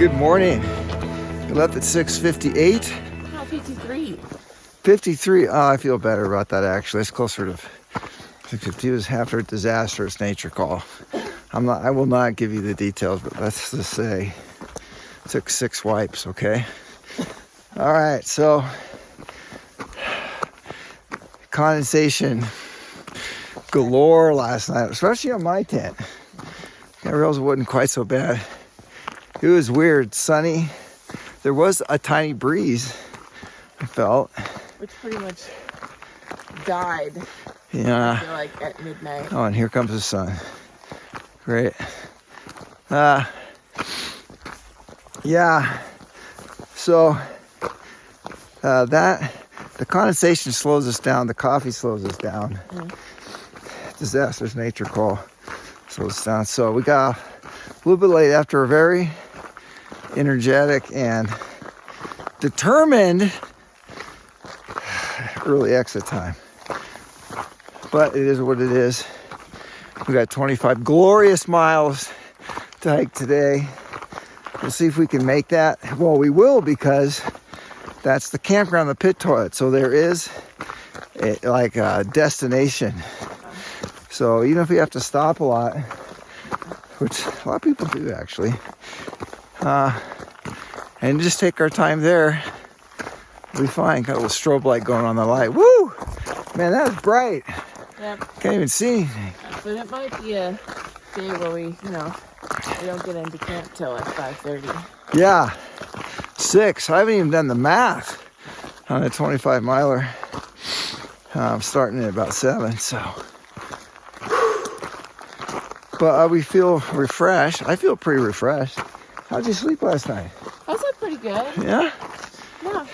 Good morning. We left at 6:58. No, 53. 53. Oh, I feel better about that actually. It's closer to 6:50. It was after a disastrous nature call. I will not give you the details, but let's just say took 6 wipes, okay? All right, so condensation galore last night, especially on my tent. Gabrielle's wasn't quite so bad. It was weird, sunny. There was a tiny breeze, I felt. Which pretty much died. Yeah. I feel like at midnight. Oh, and here comes the sun. Great. Yeah. So the condensation slows us down. The coffee slows us down. Disastrous nature call slows us down. So we got a little bit late after a very energetic and determined early exit time. But it is what it is. We got 25 glorious miles to hike today. We'll see if we can make that. Well, we will, because that's the campground, the pit toilet. So there is a destination. So even if we have to stop a lot, which a lot of people do actually, and just take our time there, we'll be fine. Got a little strobe light going on the light. Woo! Man, that was bright. Yep. Can't even see anything. But it might be a day where we don't get into camp till like 5:30. Yeah, 6. I haven't even done the math on a 25 miler. I'm starting at about 7, so. But we feel refreshed. I feel pretty refreshed. How'd you sleep last night? I slept pretty good. Yeah? Yeah.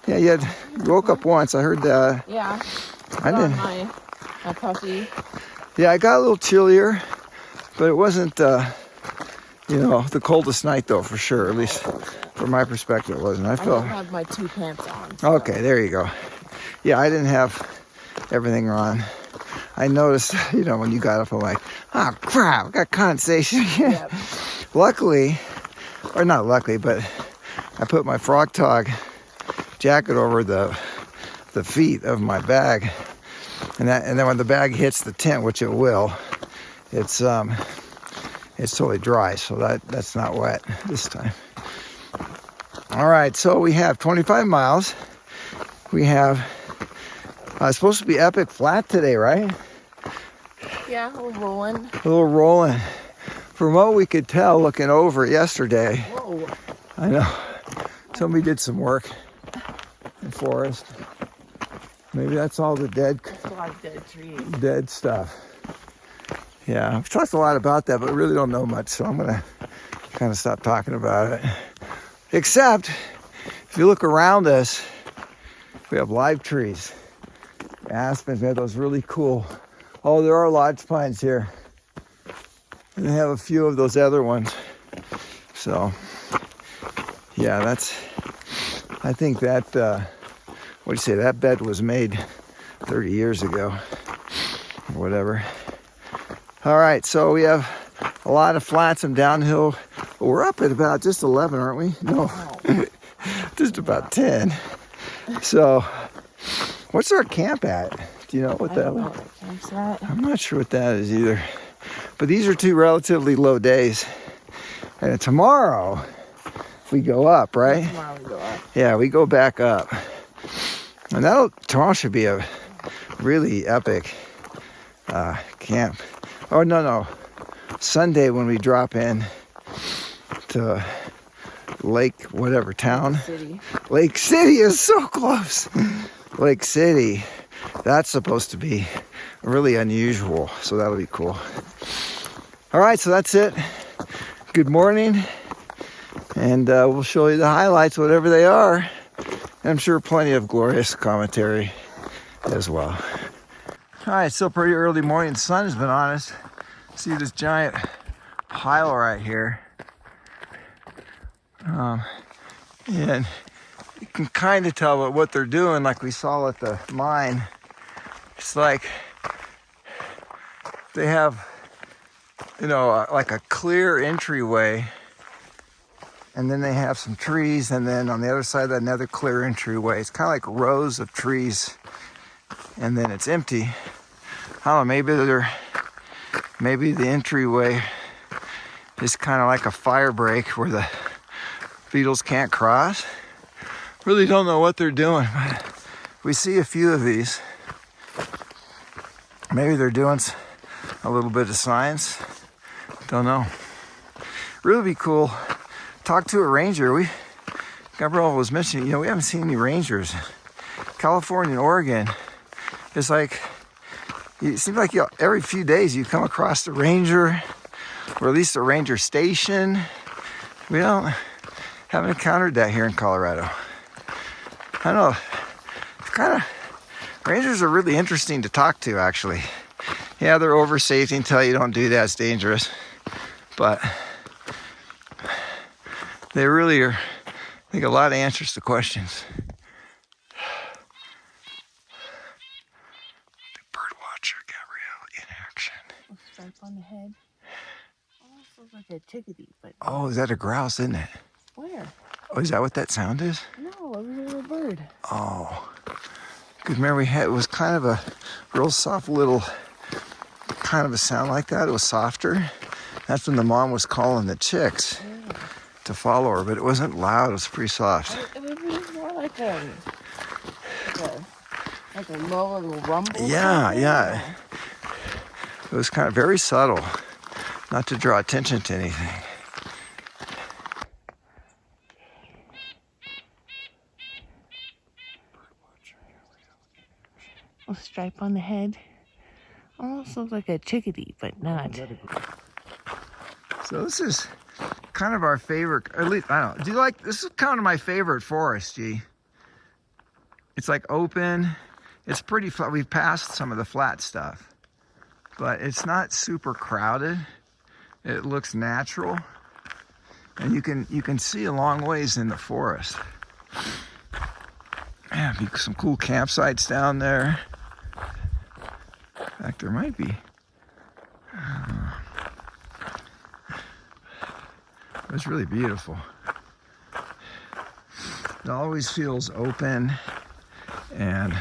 Yeah, you woke up once. I heard that. Yeah. I didn't. My puppy. Yeah, I got a little chillier, but it wasn't, the coldest night though, for sure. At least from my perspective, it wasn't. I don't have my 2 pants on. So. Okay, there you go. Yeah, I didn't have everything on. I noticed, when you got up, I'm like, oh crap, I got condensation. Yep. Luckily, or not luckily, but I put my frog tog jacket over the feet of my bag, and then when the bag hits the tent, which it will, it's totally dry, so that's not wet this time. All right, so we have 25 miles. We have it's supposed to be epic flat today, right? Yeah, a little rolling. A little rolling. From what we could tell looking over yesterday. Whoa. I know. Somebody did some work in the forest. Maybe that's all the There's a lot of dead trees. dead stuff. Yeah, I've talked a lot about that, but really don't know much, so I'm gonna kind of stop talking about it. Except, if you look around us, we have live trees. Aspens, we have those really cool. Oh, there are lodge pines here. And they have a few of those other ones. So, yeah, I think that, what do you say, that bed was made 30 years ago, or whatever. All right, so we have a lot of flats and downhill. We're up at about just 11, aren't we? No, just about 10. So, what's our camp at? Do you know what that is? Camp's at. I'm not sure what that is either. But these are 2 relatively low days. And tomorrow, we go up, right? Tomorrow we go up. Yeah, we go back up. And tomorrow should be a really epic camp. Oh, no. Sunday when we drop in to Lake, whatever town. City. Lake City is so close. Lake City. That's supposed to be really unusual. So that'll be cool. All right, so that's it. Good morning. And we'll show you the highlights, whatever they are. And I'm sure plenty of glorious commentary as well. All right, still pretty early morning. The sun has been on us. See this giant pile right here. And you can kind of tell what they're doing, like we saw at the mine. It's like they have, like a clear entryway and then they have some trees, and then on the other side, another clear entryway. It's kind of like rows of trees, and then it's empty. I don't know, maybe the entryway is kind of like a fire break where the beetles can't cross. Really don't know what they're doing, but we see a few of these. Maybe they're doing a little bit of science. Don't know. Really be cool. Talk to a ranger. Gabrielle was mentioning, we haven't seen any rangers. California and Oregon, it's like, it seems like every few days you come across a ranger, or at least a ranger station. We haven't encountered that here in Colorado. I know, rangers are really interesting to talk to, actually. Yeah, they're over safety and tell you don't do that, it's dangerous. But they really are, I think, a lot of answers to questions. The bird watcher, Gabrielle, in action. A stripe on the head. Almost looks like a chickadee, but... Oh, is that a grouse, isn't it? Where? Oh, is that what that sound is? No, it was a little bird. Oh. Because remember, it was kind of a real soft little, kind of a sound like that. It was softer. That's when the mom was calling the chicks to follow her, but it wasn't loud. It was pretty soft. It was more like a low little rumble. Yeah. It was kind of very subtle, not to draw attention to anything. A stripe on the head. Almost looks like a chickadee, but not. So this is kind of our favorite, at least, I don't know. This is kind of my favorite forest, G. It's like open. It's pretty flat. We've passed some of the flat stuff, but it's not super crowded. It looks natural. And you can see a long ways in the forest. Yeah, some cool campsites down there. In fact, there might be. It's really beautiful. It always feels open and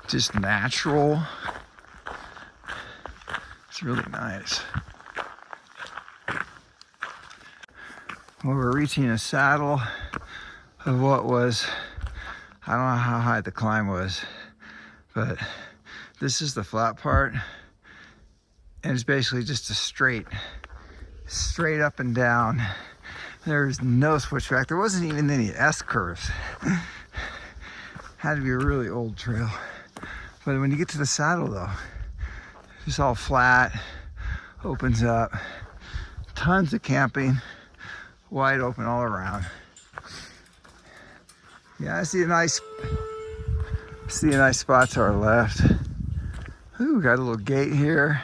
just natural. It's really nice. Well, we're reaching a saddle of what was, I don't know how high the climb was, but this is the flat part, and it's basically just a straight up and down. There's no switchback. There wasn't even any S-curves. Had to be a really old trail. But when you get to the saddle though, it's all flat, opens up, tons of camping, wide open all around. Yeah, I see a nice spot to our left. Ooh, got a little gate here.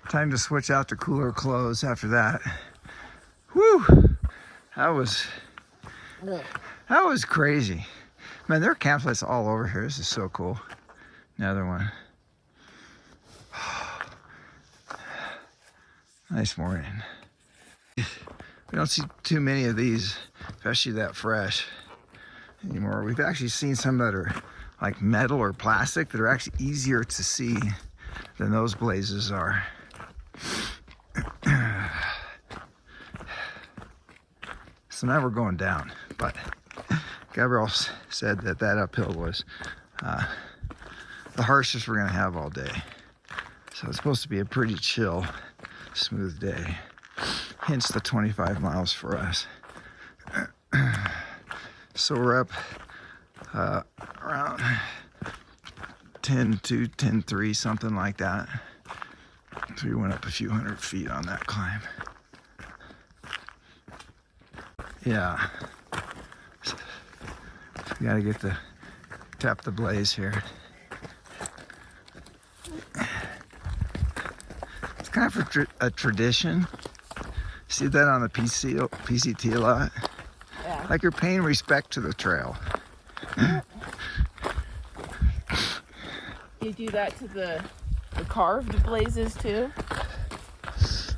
Time to switch out to cooler clothes after that. Whew, that was crazy. Man, there are campsites all over here. This is so cool. Another one. Nice morning. We don't see too many of these, especially that fresh, anymore. We've actually seen some that are like metal or plastic that are actually easier to see than those blazes are. So now we're going down, but Gabrielle said that uphill was the harshest we're gonna have all day. So it's supposed to be a pretty chill, smooth day. Hence the 25 miles for us. So we're up around 10.2, 10.3, something like that. So we went up a few hundred feet on that climb. Yeah. So we gotta tap the blaze here. It's kind of a tradition. See that on the PCT a lot? Yeah. Like you're paying respect to the trail. You do that to the the carved blazes too?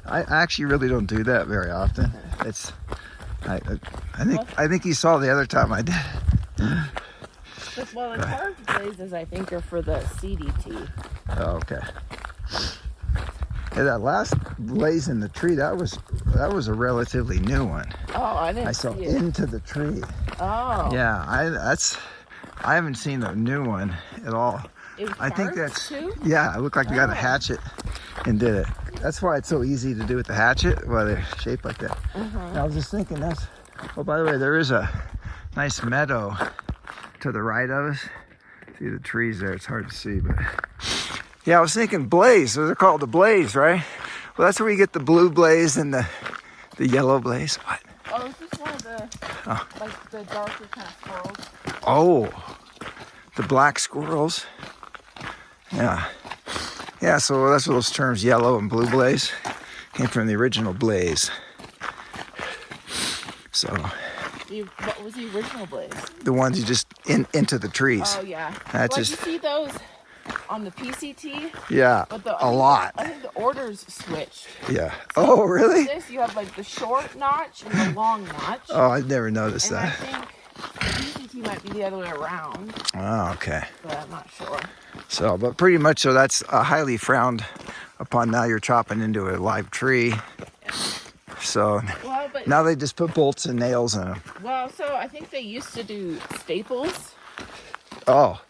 I actually really don't do that very often. It's, I think you saw the other time I did. Well, the carved blazes I think are for the CDT. Oh, okay. Yeah, that last blaze in the tree, that was a relatively new one. Oh, I didn't I saw see it. into the tree. Oh. Yeah, I haven't seen the new one at all. It was I think carved that's too? yeah. It looked like they got a hatchet and did it. That's why it's so easy to do with the hatchet. Why they're shaped like that. And I was just thinking that's. Oh, by the way, there is a nice meadow to the right of us. See the trees there. It's hard to see, but yeah, I was thinking blaze. Those are called the blaze, right? Well, that's where you get the blue blaze and the yellow blaze. What? Oh, is this one of the like the darker kind of squirrels? Oh, the black squirrels. Yeah. Yeah, so that's where those terms yellow and blue blaze came from, the original blaze. So What was the original blaze? the ones you just into the trees. Oh yeah. That's Well, just you see those on the PCT? yeah, But a lot. I think the orders switched. Yeah. Oh, really? This you have like the short notch and the long notch. Oh, I never noticed And I that. think the PCT might be the other way around, Oh, okay. but I'm not sure. So, but pretty much, so that's highly frowned upon. Now you're chopping into a live tree. So Well, but now they just put bolts and nails in them. so I think they used to do staples Oh,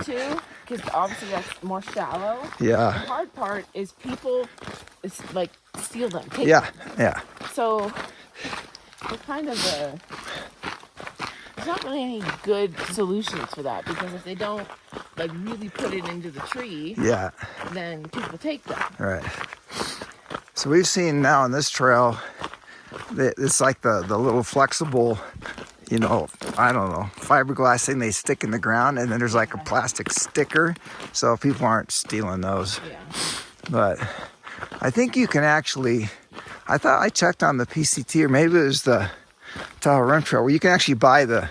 too, because obviously that's more shallow. The yeah. hard part is people like steal them, take Yeah, them. yeah. So they're kind of there's not really any good solutions for that, because if they don't like really put it into the tree, Yeah, then people take them. right. So we've seen now on this trail that it's like the little flexible, you know, I don't know, fiberglass thing they stick in the ground, and then there's like a plastic sticker, so people aren't stealing those. Yeah. But I think you can actually, I thought I checked on the PCT, or maybe it was the Tahoe Rim Trail, where you can actually buy the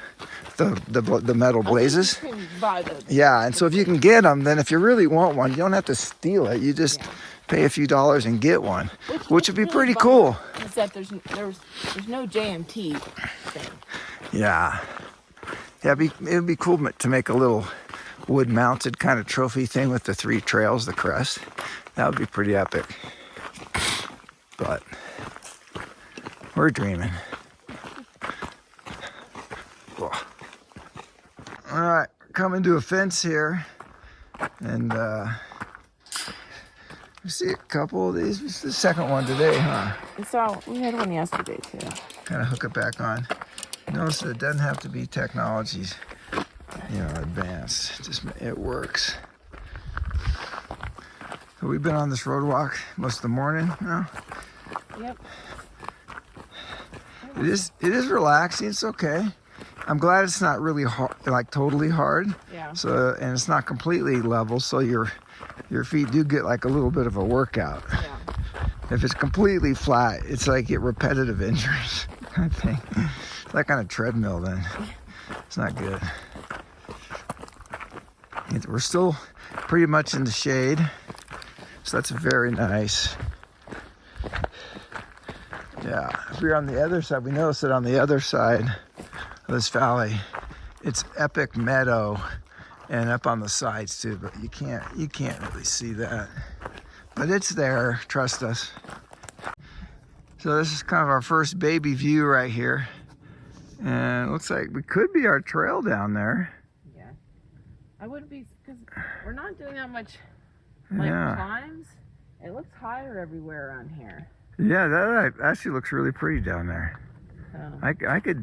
metal blazes. You can buy the, Yeah, and so if you can get them, then if you really want one, you don't have to steal it. You just pay a few dollars and get one, which would be really pretty bummer cool. Is that there's no JMT thing. Yeah. Yeah, it'd be cool to make a little wood-mounted kind of trophy thing with the 3 trails, the crest. That would be pretty epic. But we're dreaming. Cool. All right, coming to a fence here, and we see a couple of these. This is the second one today, huh? So we had one yesterday too. Kind of hook it back on. Notice that it doesn't have to be technologies, advanced. It works. So we've been on this road walk most of the morning now. Yep. It is relaxing. It's okay. I'm glad it's not really hard, like totally hard. Yeah. So, and it's not completely level, so your feet do get like a little bit of a workout. Yeah. If it's completely flat, it's like get repetitive injuries, I think. It's like on a treadmill then. It's not good. We're still pretty much in the shade, so that's very nice. Yeah, if we're on the other side, we noticed that on the other side of this valley, it's epic meadow, and up on the sides too, but you can't really see that. But it's there, trust us. So this is kind of our first baby view right here. And it looks like we could be our trail down there. Yeah. I wouldn't be, because we're not doing that much climbs. It looks higher everywhere around here. Yeah, that actually looks really pretty down there. So.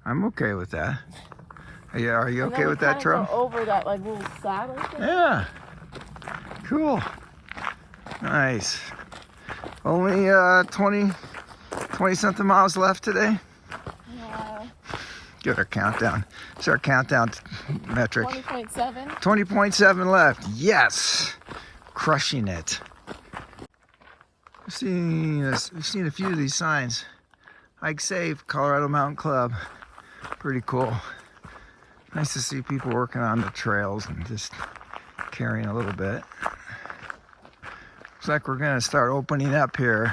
I'm okay with that. Are you okay with that trail? Go over that like little saddle thing. Yeah. Cool. Nice. Only 20 something miles left today. Yeah. Get our countdown. It's our countdown metric. 20.7. 20.7 left. Yes. Crushing it. We've seen a few of these signs. Hike Safe, Colorado Mountain Club. Pretty cool. Nice to see people working on the trails and just carrying a little bit. Looks like we're gonna start opening up here.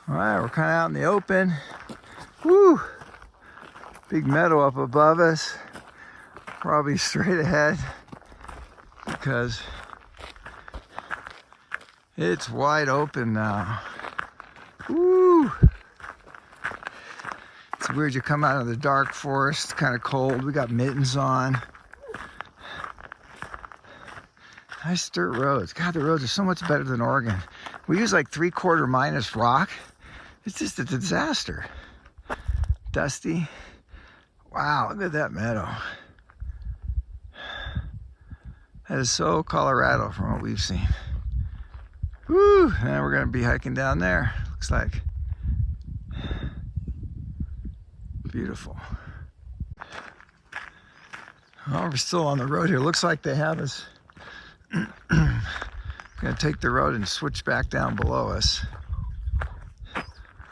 All right, we're kind of out in the open. Woo! Big meadow up above us. Probably straight ahead because it's wide open now. Woo! It's weird, you come out of the dark forest, it's kind of cold. We got mittens on. Nice dirt roads. God, the roads are so much better than Oregon. We use like 3/4 minus rock. It's just a disaster. Dusty. Wow, look at that meadow. That is so Colorado from what we've seen. Woo! And we're gonna be hiking down there. Looks like beautiful. Oh, we're still on the road here. Looks like they have us. Gonna take the road and switch back down below us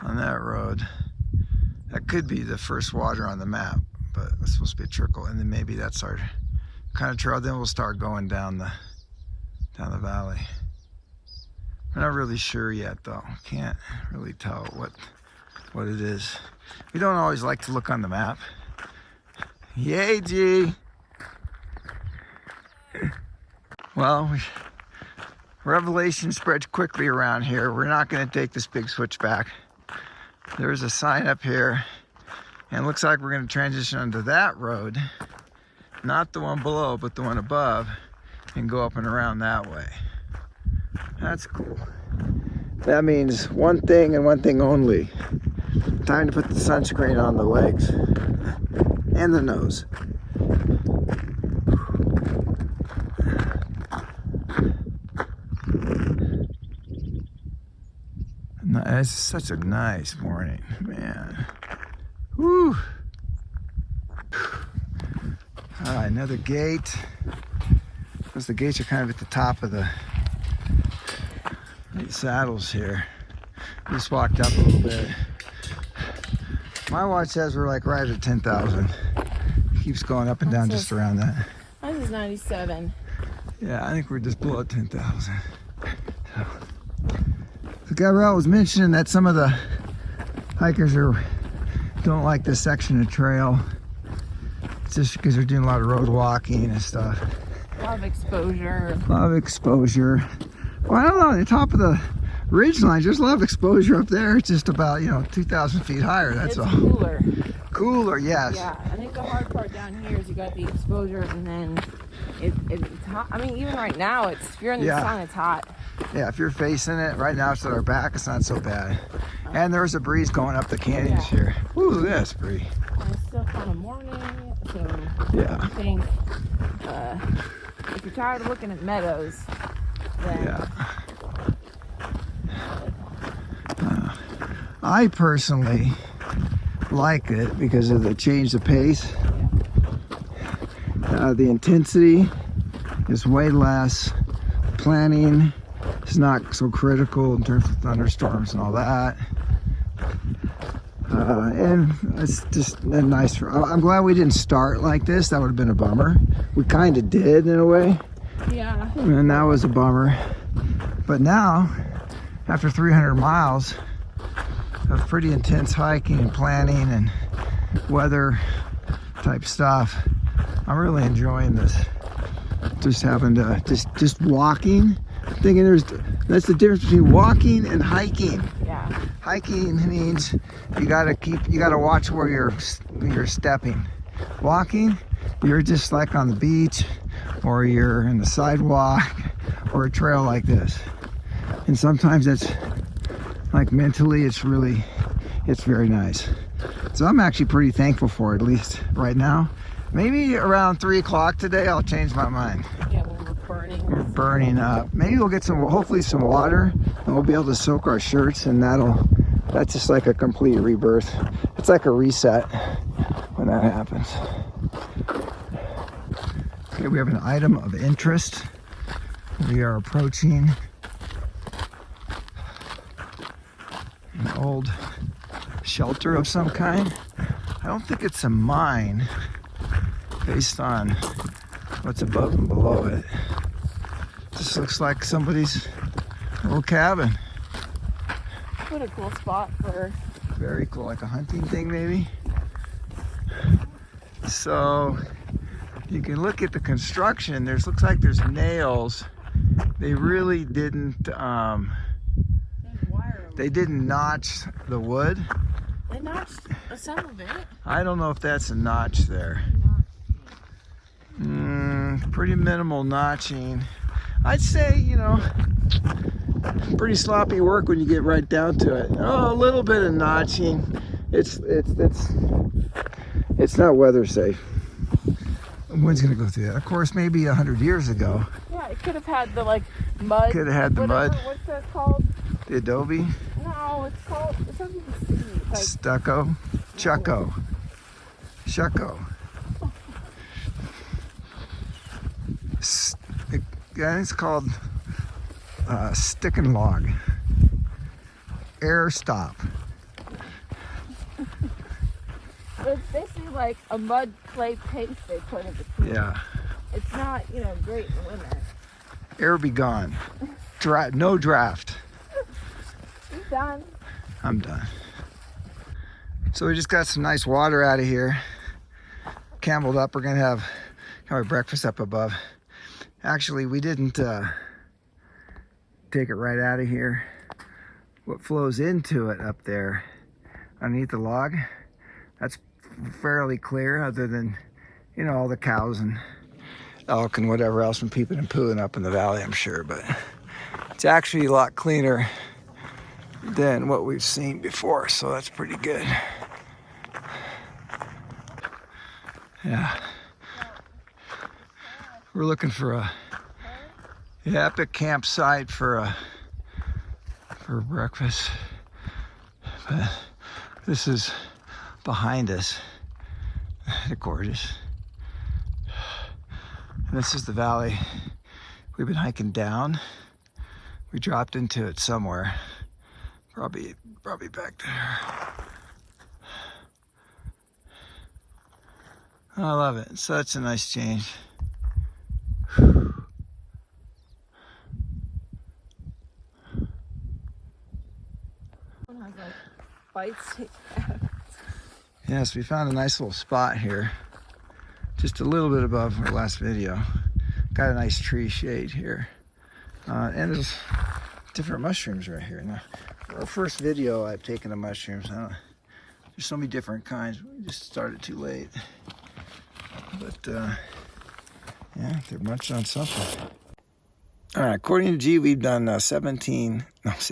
on that road. That could be the first water on the map, but it's supposed to be a trickle, and then maybe that's our kind of trail. Then we'll start going down the valley. We're not really sure yet, though. Can't really tell what it is. We don't always like to look on the map. Yay, G! Well, revelation spreads quickly around here. We're not going to take this big switch back. There's a sign up here, and it looks like we're going to transition onto that road, not the one below, but the one above, and go up and around that way. That's cool. That means one thing and one thing only. Time to put the sunscreen on the legs and the nose. It's such a nice morning, man. Woo! Another gate. Because the gates are kind of at the top of the saddles here. Just walked up a little bit. My watch says we're like right at 10,000. Keeps going up and down just around that. Mine is 97. Yeah, I think we're just below 10,000. So Gabrielle was mentioning that some of the hikers don't like this section of trail. It's just because they're doing a lot of road walking and stuff. A lot of exposure. A lot of exposure. Well, I don't know, on the top of the ridge line, there's a lot of exposure up there. It's just about, 2,000 feet higher, that's all. Cooler. Cooler, yes. Yeah, I think the hard part down here is you got the exposure, and then it's hot. I mean, even right now, if you're in the sun, it's hot. Yeah, if you're facing it, right now it's at our back, it's not so bad. And there's a breeze going up the canyons here. Ooh, look at this breeze. And it's still kind of morning, so yeah. I think if you're tired of looking at meadows, then... I personally like it because of the change of pace. The intensity is way less. Planning is not so critical in terms of thunderstorms and all that. And it's just a nice. I'm glad we didn't start like this. That would have been a bummer. We kind of did in a way. Yeah. And that was a bummer. But now, after 300 miles of pretty intense hiking and planning and weather type stuff, I'm really enjoying this. Just having to just walking. I'm thinking that's the difference between walking and hiking. Yeah. Hiking means you gotta watch where you're stepping. Walking, you're just like on the beach, or you're in the sidewalk, or a trail like this. And sometimes it's like mentally, it's very nice. So I'm actually pretty thankful for it, at least right now. Maybe around 3 o'clock today, I'll change my mind. Yeah, when we're burning. We're burning up. Maybe we'll get hopefully some water, and we'll be able to soak our shirts, and that's just like a complete rebirth. It's like a reset when that happens. Okay, we have an item of interest. We are approaching an old shelter of some kind. I don't think it's a mine based on what's above and below it. It's This looks like somebody's little cabin. What a cool spot for. Very cool, like a hunting thing maybe. So you can look at the construction. Looks like there's nails. They really didn't. They didn't notch the wood. They notched some of it. I don't know if that's a notch there. Pretty minimal notching. I'd say, you know, pretty sloppy work when you get right down to it. Oh, a little bit of notching. It's not weather safe. Wind's gonna go through that. Of course, maybe 100 years ago. Yeah, it could have had the like mud. Could have had the mud. What's that called? The adobe. No, it's called. It's something with C. It's like Stucco. Chucko. Shucco. Yeah, it's called stick and log. Air stop. It's basically like a mud clay paste they put in between. Yeah. It's not, you know, great in the winter. Air be gone. No draft. You done? I'm done. So we just got some nice water out of here. Cameled up. We're gonna have our breakfast up above. Actually, we didn't take it right out of here. What flows into it up there underneath the log, that's fairly clear, other than, you know, all the cows and elk and whatever else from peeping and pooing up in the valley, I'm sure. But it's actually a lot cleaner than what we've seen before, so that's pretty good. Yeah. We're looking for a epic campsite for breakfast. But this is behind us. They're gorgeous. And this is the valley we've been hiking down. We dropped into it somewhere. Probably back there. I love it. Such a nice change. Has like bites. Yes, we found a nice little spot here, just a little bit above our last video. Got a nice tree shade here, and there's different mushrooms right here. Now, for our first video I've taken of mushrooms. There's so many different kinds. We just started too late, but yeah, they're munching on something. All right, according to G, we've done 17. That's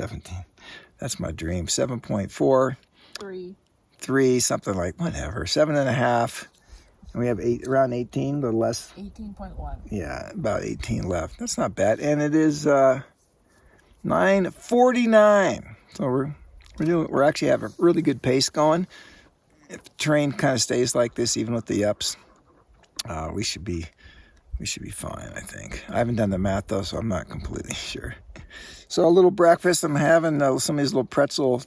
my dream. 7.4. 3, something like, whatever. 7.5. And we have around 18, a little less. 18.1. Yeah, about 18 left. That's not bad. And it is 9:49. So we're actually have a really good pace going. If the terrain kind of stays like this, even with the ups, we should be fine, I think. I haven't done the math though, so I'm not completely sure. So a little breakfast. I'm having some of these little pretzel,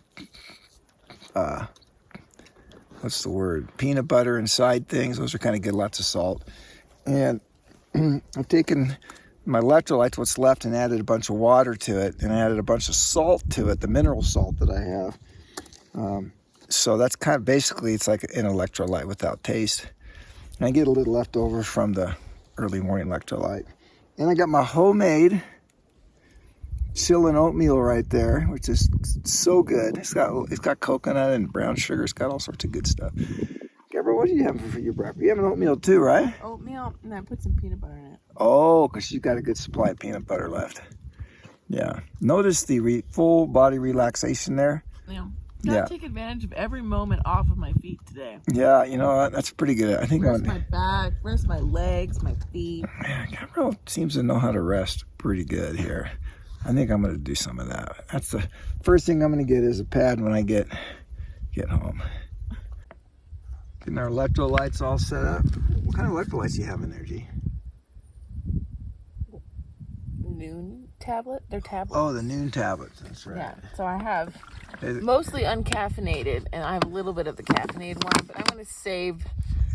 what's the word? Peanut butter inside things. Those are kind of good, lots of salt. And I've taken my electrolytes, what's left, and added a bunch of water to it, and added a bunch of salt to it, the mineral salt that I have. So that's kind of basically, it's like an electrolyte without taste. And I get a little left over from the early morning electrolyte. And I got my homemade chillin' oatmeal right there, which is so good. It's got coconut and brown sugar. It's got all sorts of good stuff. Gabrielle, what do you have for your breakfast? You have an oatmeal too, right? Oatmeal, and I put some peanut butter in it. Oh, because you've got a good supply of peanut butter left. Yeah. Notice the full body relaxation there. Yeah. Gotta take advantage of every moment off of my feet today. Yeah, you know what? That's pretty good. I think rest my back, rest my legs, my feet. Man, Gabrielle seems to know how to rest pretty good here. I think I'm going to do some of that. That's the first thing I'm going to get is a pad when I get home. Getting our electrolytes all set up. What kind of electrolytes do you have in there, G? Noon tablet? They're tablets. Oh, the noon tablets. That's right. Yeah, so I have mostly uncaffeinated, and I have a little bit of the caffeinated one, but I'm going to save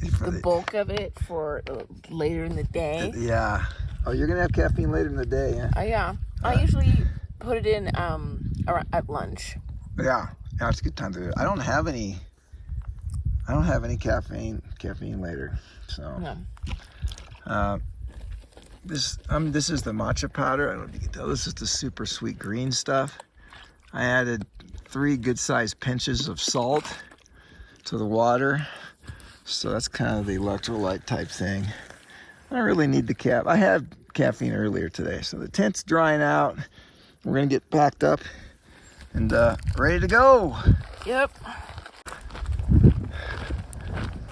the bulk of it for later in the day. Yeah. Oh, you're gonna have caffeine later in the day, yeah? Yeah. I usually put it in at lunch. Yeah, it's a good time to do it. I don't have any caffeine later. So No. this is the matcha powder. I don't know if you can tell. This is the super sweet green stuff. I added 3 good-sized pinches of salt to the water. So that's kind of the electrolyte type thing. I don't really need the I had caffeine earlier today. So the tent's drying out. We're gonna get packed up and ready to go. Yep.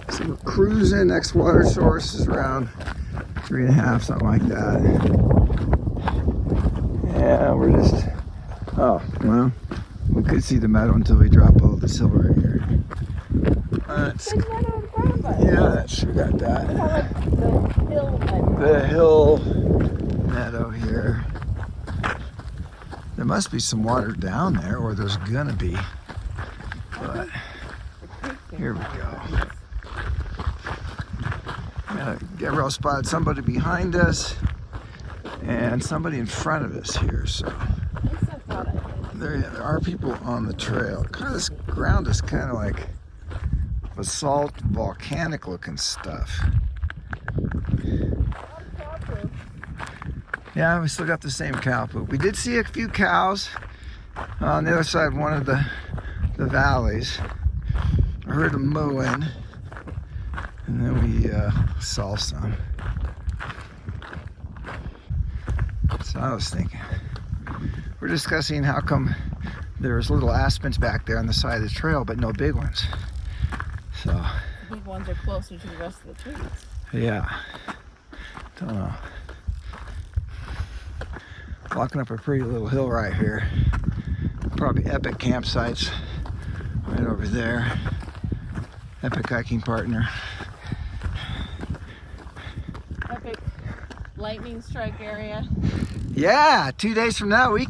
So we're cruising. Next water source is around 3.5, something like that. Yeah, we're just, oh, well, we could see the meadow until we drop below this hill right here. Big meadow in front of us. Yeah, that sure got that. Like The hill meadow here. There must be some water down there, or there's gonna be. But here we go. Gabrielle spotted somebody behind us and somebody in front of us here. So there are people on the trail. Kind of this ground is kind of like basalt, volcanic looking stuff. Yeah, we still got the same cow poop. We did see a few cows on the other side of one of the valleys. I heard them mooing, and then we saw some. So I was thinking, we're discussing how come there's little aspens back there on the side of the trail, but no big ones. So the big ones are closer to the rest of the trees. Yeah, don't know. Walking up a pretty little hill right here. Probably epic campsites right over there. Epic hiking partner. Epic lightning strike area. Yeah, 2 days from now we're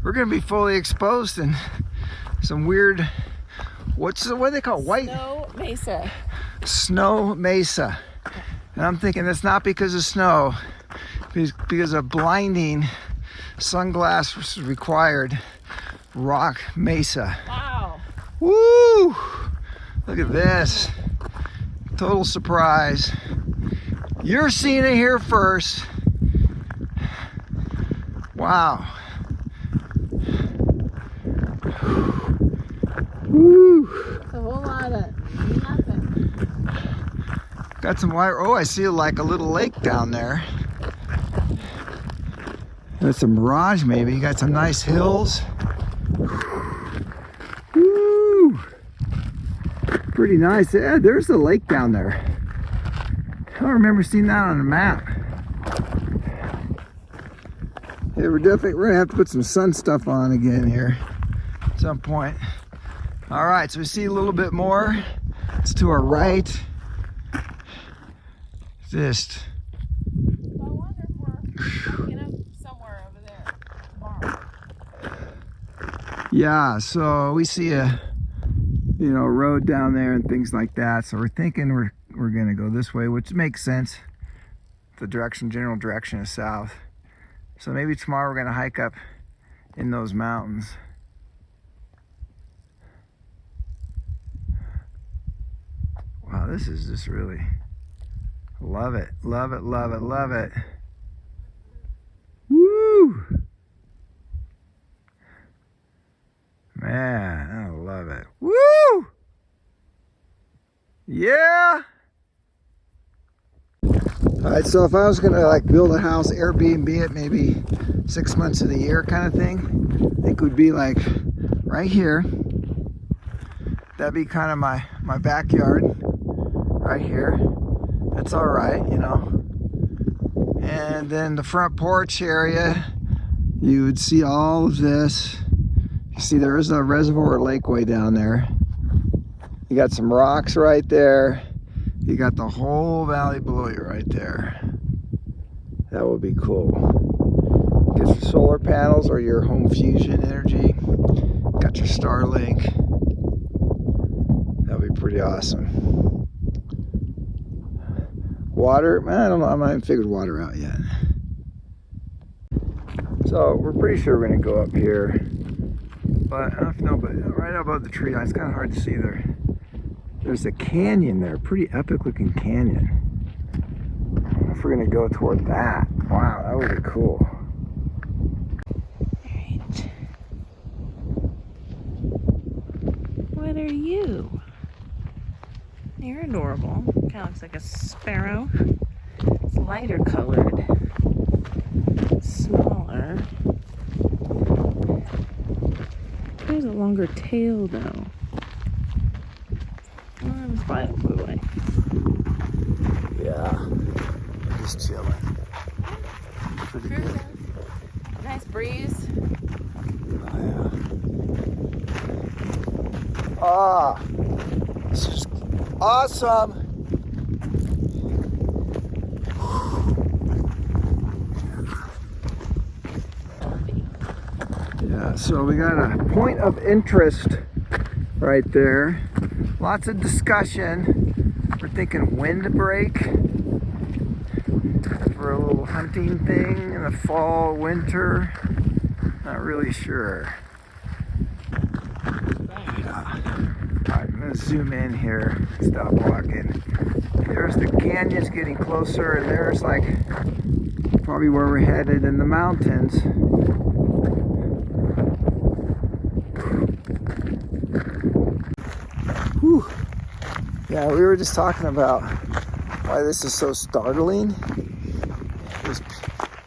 gonna be fully exposed in some weird, what do they call it? Snow mesa. Snow mesa. And I'm thinking that's not because of snow, because of blinding sunglasses required rock mesa. Wow. Woo! Look at this. Total surprise. You're seeing it here first. Wow. Woo! It's a whole lot of nothing. Got some wire. Oh, I see like a little lake down there. There's some mirage maybe. You got some nice hills. Woo! Pretty nice. Yeah, there's the lake down there. I don't remember seeing that on the map. Yeah, we're gonna have to put some sun stuff on again here at some point. All right, so we see a little bit more. It's to our right. Just. So I wonder if we're waking up somewhere over there tomorrow. Yeah, so we see a road down there and things like that. So we're thinking we're gonna go this way, which makes sense. The general direction is south. So maybe tomorrow we're gonna hike up in those mountains. Wow, this is just really, love it, love it, love it, love it. Woo! Man, I love it. Woo! Yeah! All right, so if I was gonna like build a house, Airbnb it, maybe 6 months of the year kind of thing, I think it would be like right here. That'd be kind of my backyard right here. That's all right, And then the front porch area, you would see all of this. You see there is a reservoir lake way down there. You got some rocks right there. You got the whole valley below you right there. That would be cool. Get your solar panels or your home fusion energy. Got your Starlink. That would be pretty awesome. Water, I don't know, I haven't figured water out yet. So we're pretty sure we're gonna go up here. But I don't know, but right above the tree line, it's kind of hard to see there. There's a canyon there, pretty epic looking canyon. I don't know if we're gonna go toward that. Wow, that would be cool. Alright. What are you? You're adorable. Kind of looks like a sparrow. It's lighter colored. Smaller. It has a longer tail though. Oh, it was probably a blue eye. Yeah, just chilling. Pretty good. Nice breeze. Oh, yeah. Ah, this is awesome. Yeah, so we got a point of interest right there. Lots of discussion. We're thinking windbreak for a little hunting thing in the fall, winter. Not really sure. Yeah. Alright, I'm gonna zoom in here, stop walking. There's the canyons getting closer, and there's like probably where we're headed in the mountains. Whew. Yeah, we were just talking about why this is so startling. It's,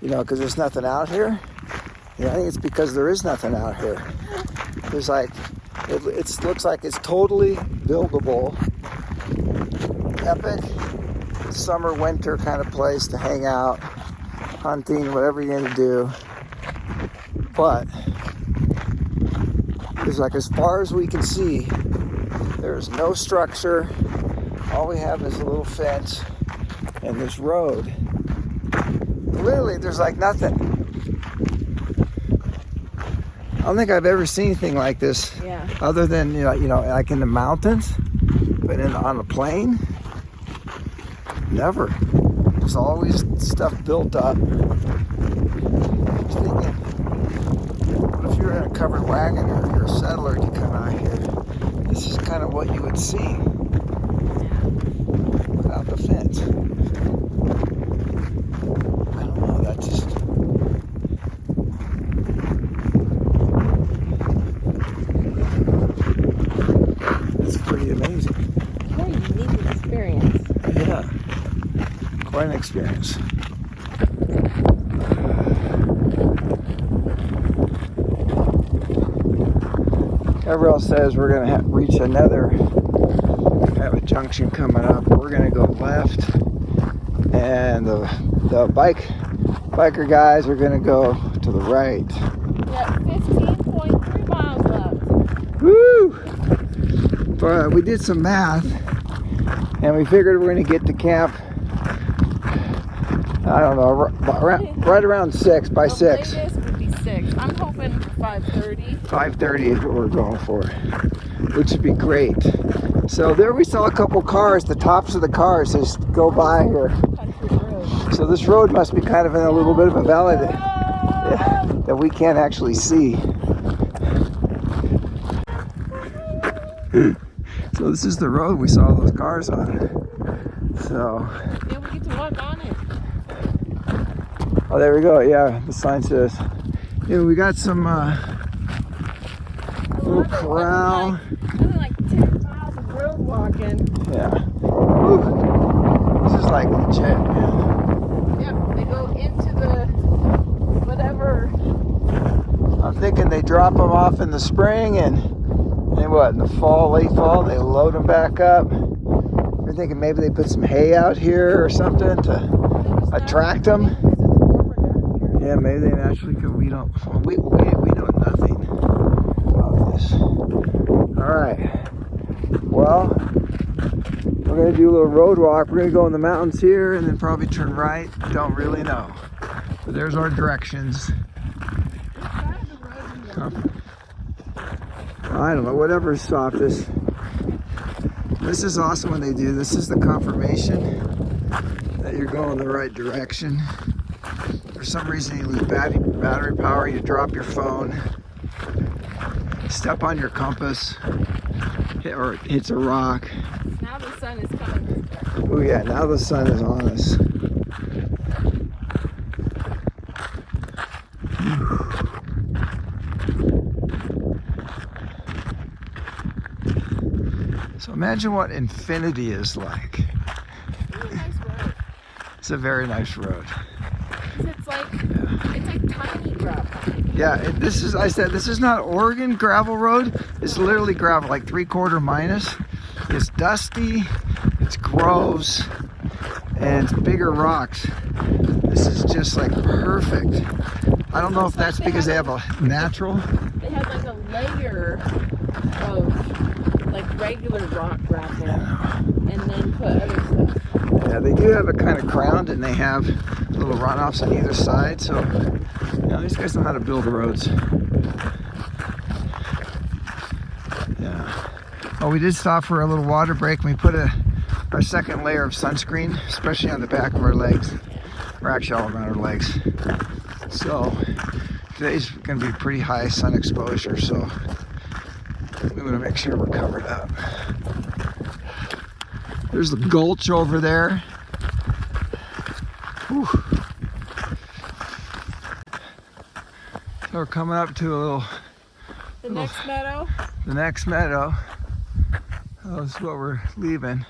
you know, because there's nothing out here. Yeah, I think it's because there is nothing out here. There's like, it looks like it's totally buildable. Epic summer, winter kind of place to hang out, hunting, whatever you're gonna do. But it's like, as far as we can see, there's no structure. All we have is a little fence and this road. Literally, there's like nothing. I don't think I've ever seen anything like this. Yeah. Other than you know, like in the mountains, but on the plain, never. There's always stuff built up. I was thinking, what if you're in a covered wagon or you're a settler and you come out here? This is kind of what you would see without the fence. I don't know, that just... It's pretty amazing. Very unique experience. Yeah, quite an experience. Gabrielle says we're going to reach another, have a junction coming up. We're going to go left, and the biker guys are going to go to the right. Yeah, 15.3 miles left. Woo! But we did some math, and we figured we're going to get to camp, I don't know, right around 6 by 6. The latest would be 6. I'm hoping for 5:30. 5:30 is what we're going for, which would be great. So there we saw a couple cars, the tops of the cars just go by here. Country road. So this road must be kind of in a little bit of a valley that we can't actually see. So this is the road we saw those cars on. So, Yeah, we get to walk on it. oh, there we go. Yeah, the sign says, yeah, we got some little corral. Nothing like 10 miles of road walking. Yeah. Woo. This is like legit, man. Yep, they go into the whatever. I'm thinking they drop them off in the spring and what, in the fall, late fall, they load them back up. We're thinking maybe they put some hay out here or something to attract them. Yeah, maybe they naturally could. We know nothing about this. All right. Well, we're gonna do a little road walk. We're gonna go in the mountains here and then probably turn right. Don't really know. But there's our directions. I don't know, whatever's softest. This is awesome when they do. This is the confirmation that you're going the right direction. For some reason you lose battery power, you drop your phone, step on your compass, or it hits a rock. Now the sun is coming. Oh yeah, now the sun is on us. So imagine what infinity is like. It's a nice road. It's a very nice road. It's like tiny gravel. Yeah, this is not Oregon gravel road. It's literally gravel, like 3/4 minus. It's dusty, it's gross, and it's bigger rocks. This is just like perfect. I don't know if that's because they have a natural. They have like a layer of like regular rock gravel, and then put other stuff. Yeah, they do have it kind of crowned, and they have little runoffs on either side. So, these guys know how to build roads. Yeah. Oh, we did stop for a little water break, and we put our second layer of sunscreen, especially on the back of our legs, or actually all around our legs. So today's going to be pretty high sun exposure, so we want to make sure we're covered up. There's the gulch over there. Whew. So we're coming up to The next meadow. the next meadow. Oh, this is what we're leaving.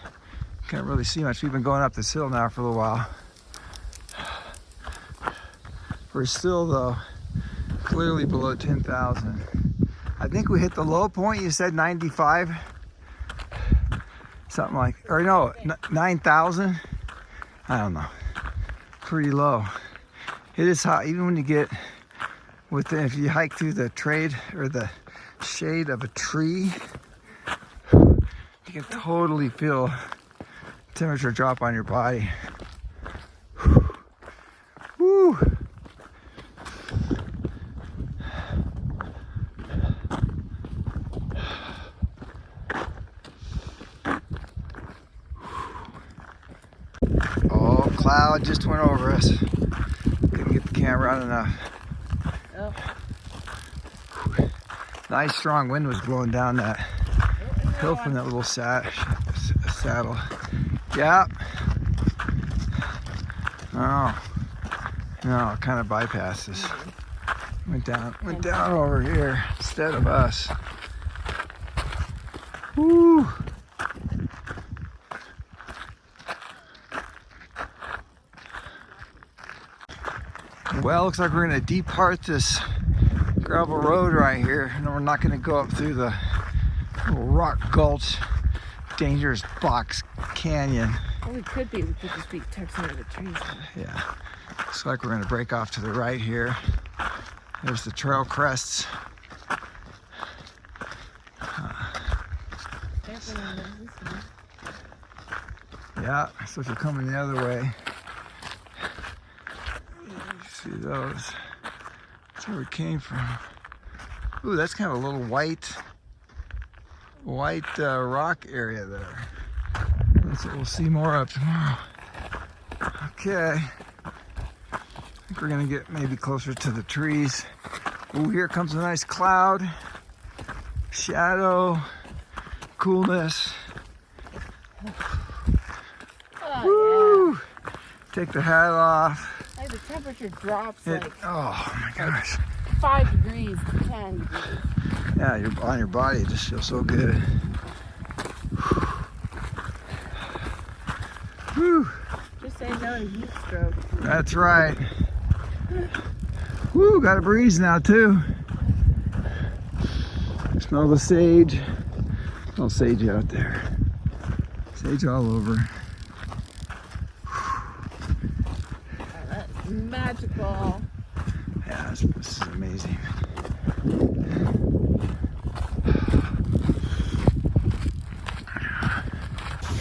Can't really see much. We've been going up this hill now for a little while. We're still, though, clearly below 10,000. I think we hit the low point. You said 95? Something like, or no, 9,000? I don't know. Pretty low. It is hot, even when you get within, if you hike through the trade or the shade of a tree, you can totally feel temperature drop on your body. Woo! Oh, cloud just went over us. Couldn't get the camera on enough. Oh. Nice strong wind was blowing down that hill from that little saddle. Yep. Oh. No, it kind of bypasses. Went down over here instead of us. Woo. Well, looks like we're gonna depart this gravel road right here, and we're not gonna go up through the little rock gulch, dangerous box canyon. Well, we could be. We could just be tucked under the trees. Yeah, looks like we're gonna break off to the right here. There's the trail crests. Yeah, so if you're coming the other way, you see those. That's where we came from. Ooh, that's kind of a little white rock area there. That's what we'll see more of tomorrow. Okay. I think we're gonna get maybe closer to the trees. Ooh, here comes a nice cloud. Shadow. Coolness. Oh, woo! yeah. Take the hat off. Like the temperature drops like oh my gosh. 5 degrees to 10 degrees. Yeah, you're on your body. It just feels so good. Whew. Just say no to heat stroke. That's right. Woo, got a breeze now too. Smell the sage. Smell sage out there. Sage all over. That's magical. Yeah, this is amazing.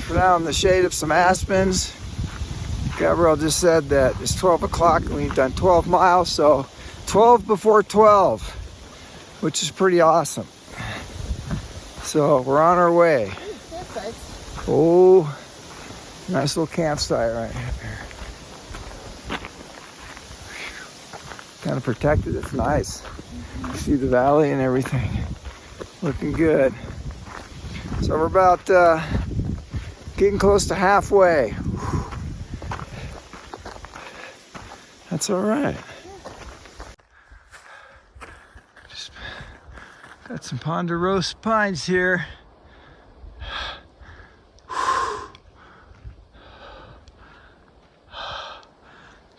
We're now in the shade of some aspens. Gabrielle just said that it's 12 o'clock and we've done 12 miles, so 12 before 12, which is pretty awesome. So we're on our way. Oh, Nice little campsite right here. Kind of protected. It's nice. You see the valley and everything. Looking good. So we're about getting close to halfway. That's all right. Just got some ponderosa pines here.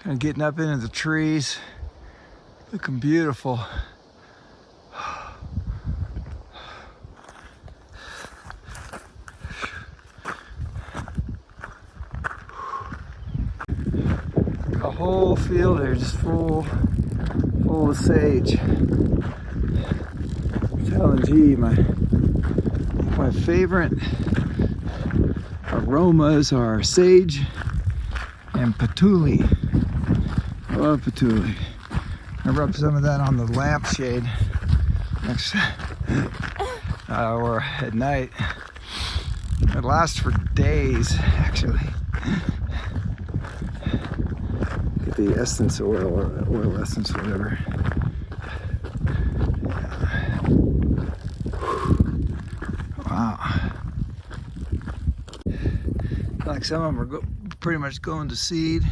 Kind of getting up into the trees. Looking beautiful. A whole field there just full of sage. Telling G, my favorite aromas are sage and patchouli. I love patchouli. I rub some of that on the lampshade next or at night. It lasts for days, actually. Get the essence oil or oil essence, whatever. Wow. Like some of them are pretty much going to seed.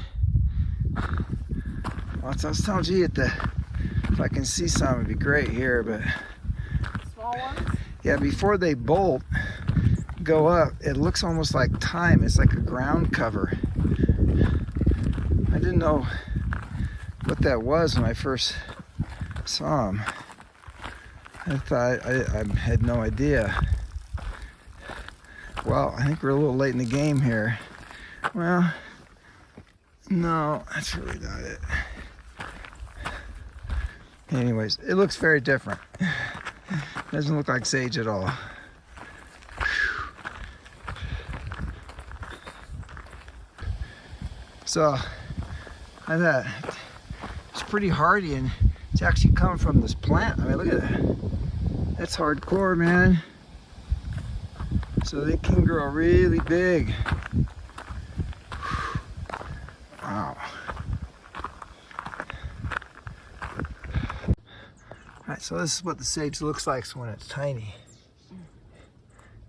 I was telling G if I can see some, it'd be great here, but Small ones? yeah, before they bolt, go up, it looks almost like thyme. It's like a ground cover. I didn't know what that was when I first saw them. I thought I had no idea. Well, I think we're a little late in the game here. Well, no, that's really not it. Anyways, it looks very different. Doesn't look like sage at all. So, I thought it's pretty hardy, and it's actually coming from this plant. I mean, look at that. That's hardcore, man. So they can grow really big. Wow. Alright, so this is what the sage looks like when it's tiny.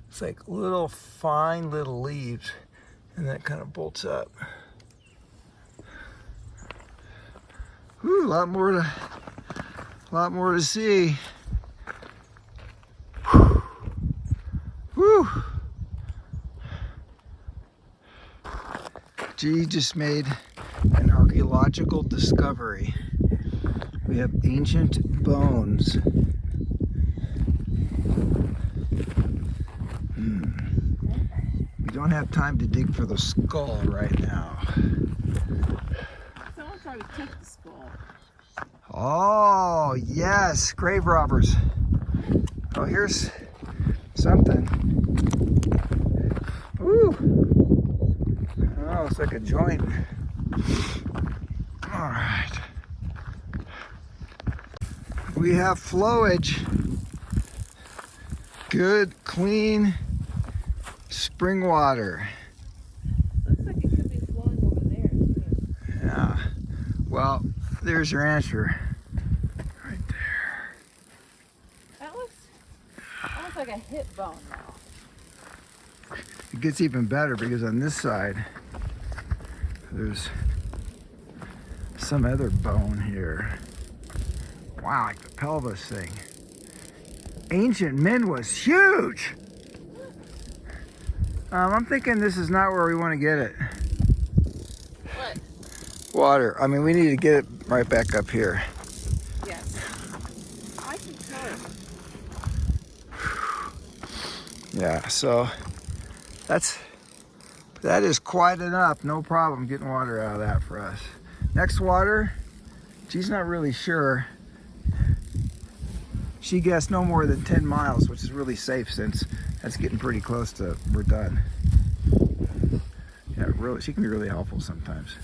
It's like little fine little leaves, and then it kind of bolts up. Whew, a lot more to see. Whew. G just made an archaeological discovery. We have ancient bones. We don't have time to dig for the skull right now. Someone tried to take the skull. Oh, yes, grave robbers. Oh, here's something. Ooh. Oh, it's like a joint. All right. We have flowage. Good, clean spring water. Looks like it could be flowing over there, too. Yeah. Well, there's your answer. Right there. That looks almost like a hip bone now. It gets even better because on this side, there's some other bone here. Wow, like the pelvis thing. Ancient men was huge. I'm thinking this is not where we want to get it. What? Water. I mean, we need to get it right back up here. Yes. I concur. Yeah, so that is quite enough. No problem getting water out of that for us. Next water, she's not really sure. She guessed no more than 10 miles, which is really safe since that's getting pretty close to we're done. Yeah, really, she can be really helpful sometimes.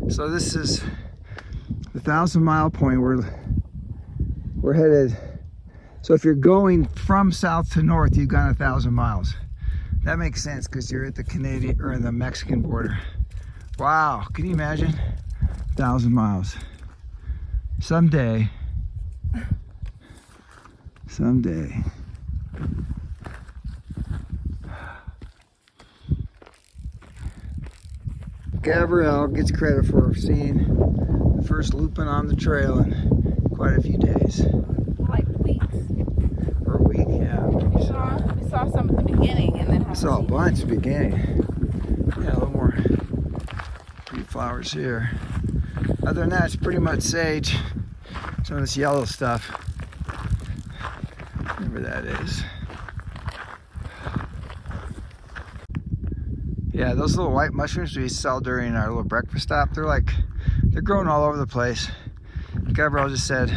So this is the 1,000-mile point. We're headed. So if you're going from south to north, you've gone 1,000 miles. That makes sense because you're at the Canadian or the Mexican border. Wow, can you imagine? 1,000 miles. Someday. Gabrielle gets credit for seeing the first lupin on the trail in quite a few days. Like weeks. Or a week, yeah. We saw some at the beginning and then Saw a bunch at the beginning. Yeah, a little more pretty flowers here. Other than that, it's pretty much sage. Some of this yellow stuff. Whatever that is. Yeah, those little white mushrooms we sell during our little breakfast stop, they're growing all over the place. Gabrielle just said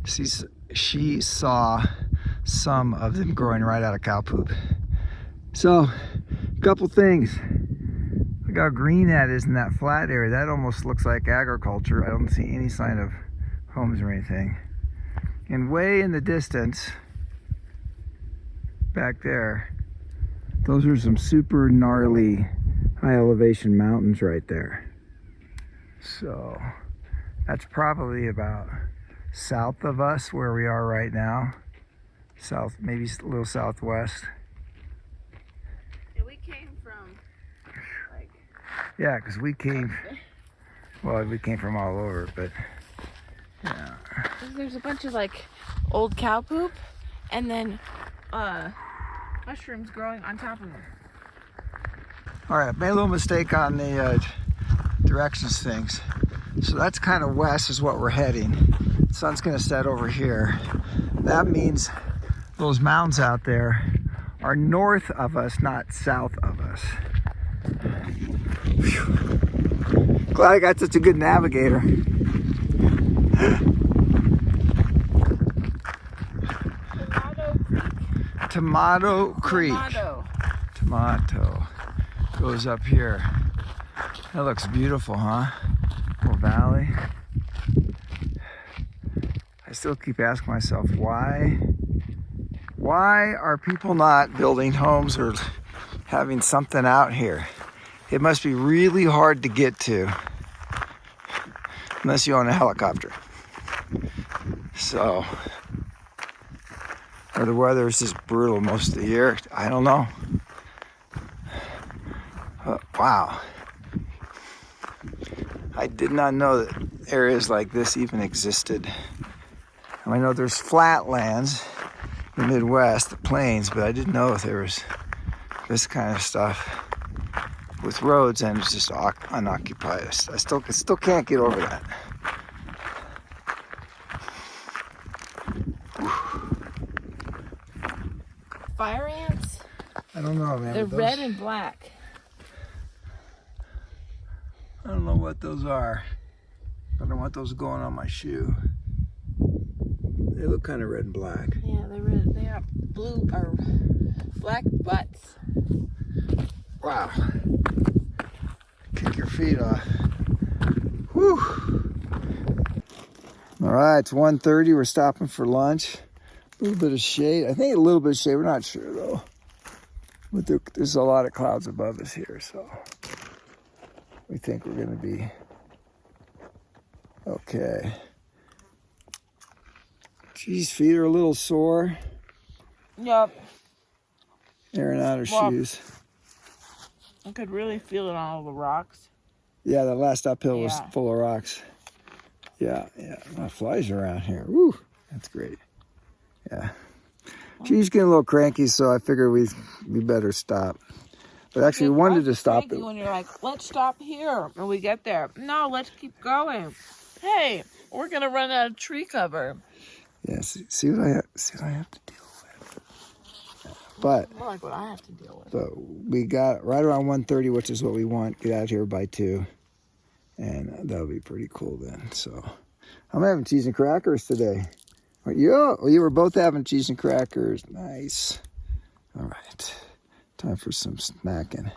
she saw some of them growing right out of cow poop. So, a couple things. Look how green that is in that flat area. That almost looks like agriculture. I don't see any sign of homes or anything. And way in the distance, back there, those are some super gnarly high elevation mountains right there. So that's probably about south of us where we are right now. South, maybe a little southwest. And we came from like... Yeah, because we came from all over, but yeah. There's a bunch of like old cow poop and then mushrooms growing on top of them. All right, made a little mistake on the directions things. So that's kind of west is what we're heading. The sun's gonna set over here. That means those mountains out there are north of us, not south of us. Whew. Glad I got such a good navigator. Tomato Creek. Tomato goes up here. That looks beautiful, huh? Little valley. I still keep asking myself why are people not building homes or having something out here? It must be really hard to get to unless you own a helicopter. So, or the weather is just brutal most of the year. I don't know. Wow. I did not know that areas like this even existed. I know there's flatlands in the Midwest, the plains, but I didn't know if there was this kind of stuff with roads and it's just unoccupied. I still can't get over that. Fire ants? I don't know, man. They're red and black. I don't know what those are. I don't want those going on my shoe. They look kind of red and black. Yeah, they're red. They have blue or black butts. Wow. Kick your feet off. Whew. All right, it's 1:30. We're stopping for lunch. A little bit of shade. I think a little bit of shade. We're not sure though. But there's a lot of clouds above us here, so we think we're going to be okay. Geez, feet are a little sore. Yep. Airing out her shoes. I could really feel it on all the rocks. Yeah, the last uphill was full of rocks. Yeah. A lot of flies around here. Woo, that's great. Yeah. She's getting a little cranky, so I figured we better stop. But actually, we wanted to stop it. When you're like, let's stop here, and we get there. No, let's keep going. Hey, we're gonna run out of tree cover. Yeah, see what I have to deal with. But More like what I have to deal with. But we got right around 1:30, which is what we want. Get out here by 2, and that'll be pretty cool then. So I'm having cheese and crackers today. You were both having cheese and crackers. Nice. All right, time for some snacking.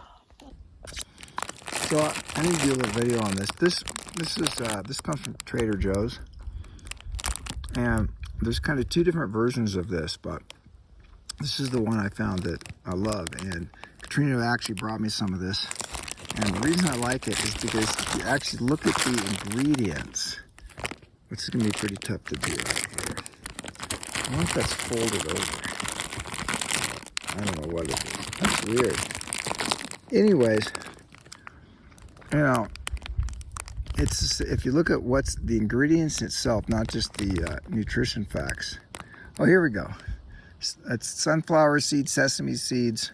So I need to do a little video on this. This comes from Trader Joe's, and there's kind of 2 different versions of this, but This is the one I found that I love, and Katrina actually brought me some of this. And the reason I like it is because if you actually look at the ingredients, which is going to be pretty tough to do right here. I wonder if that's folded over. I don't know what it is. That's weird. Anyways, you know, it's if you look at what's the ingredients itself, not just the nutrition facts. Oh, here we go. That's sunflower seeds, sesame seeds,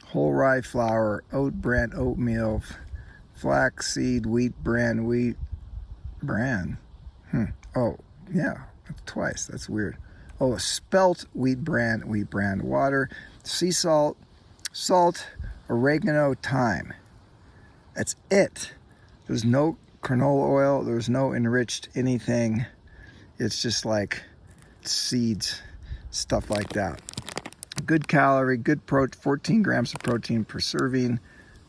whole rye flour, oat bran, oatmeal, flax seed, wheat bran, Oh, yeah, twice. That's weird. Oh, spelt wheat bran, water, sea salt, oregano, thyme. That's it. There's no canola oil. There's no enriched anything. It's just like seeds, stuff like that. Good calorie, good protein, 14 grams of protein per serving,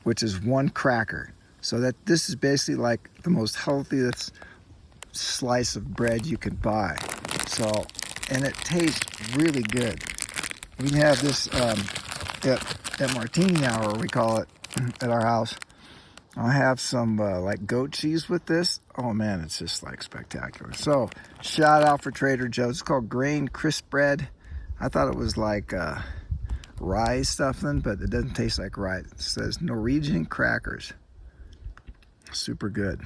which is 1 cracker. So that this is basically like the most healthiest slice of bread you could buy. So, and it tastes really good. We have this at Martini Hour, we call it, at our house. I'll have some like goat cheese with this. Oh man, it's just like spectacular. So, shout out for Trader Joe's. It's called grain crisp bread. I thought it was like rye stuff then, but it doesn't taste like rye. It says Norwegian crackers. Super good.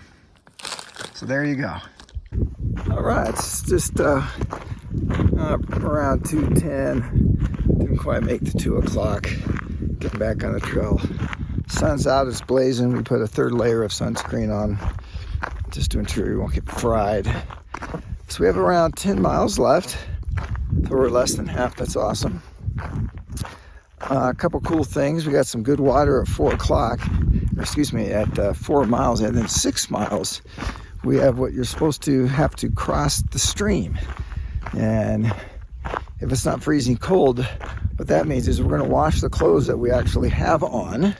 So there you go. All right, it's just around 2:10. Didn't quite make the 2 o'clock. Getting back on the trail. Sun's out, it's blazing. We put a 3rd layer of sunscreen on just to ensure we won't get fried. So we have around 10 miles left. So we're less than half. That's awesome. A couple cool things. We got some good water at 4 o'clock. Excuse me, at 4 miles, and then 6 miles. We have what you're supposed to have to cross the stream. And if it's not freezing cold, what that means is we're going to wash the clothes that we actually have on,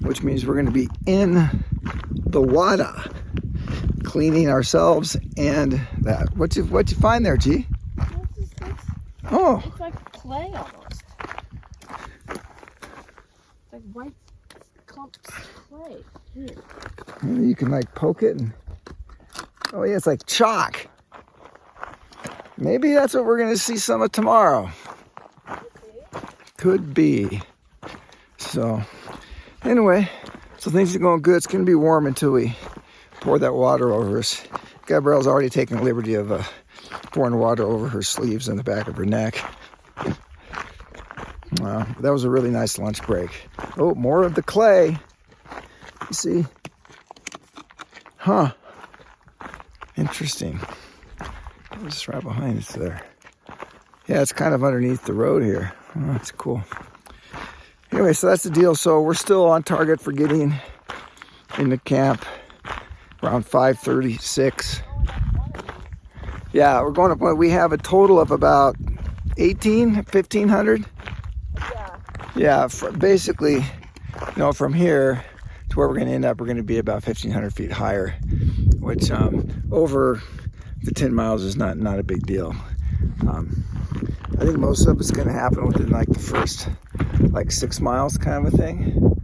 which means we're going to be in the water, cleaning ourselves and that. What you find there, G? Oh. It's like clay almost. It's like white clumps of clay. Here. You can like poke it and, oh yeah, it's like chalk. Maybe that's what we're going to see some of tomorrow. Could be. So anyway, so things are going good. It's going to be warm until we pour that water over us. Gabrielle's already taken the liberty of pouring water over her sleeves and the back of her neck. That was a really nice lunch break. Oh, more of the clay. You see? Huh. Interesting. Just right behind us there. Yeah, it's kind of underneath the road here. Oh, that's cool. Anyway, so that's the deal. So we're still on target for getting into camp around 5:36. Yeah, we're going up. We have a total of about 1,500. Yeah, basically, you know, from here to where we're going to end up, we're going to be about 1,500 feet higher, which over the 10 miles is not a big deal. I think most of it's going to happen within like the first like 6 miles kind of a thing.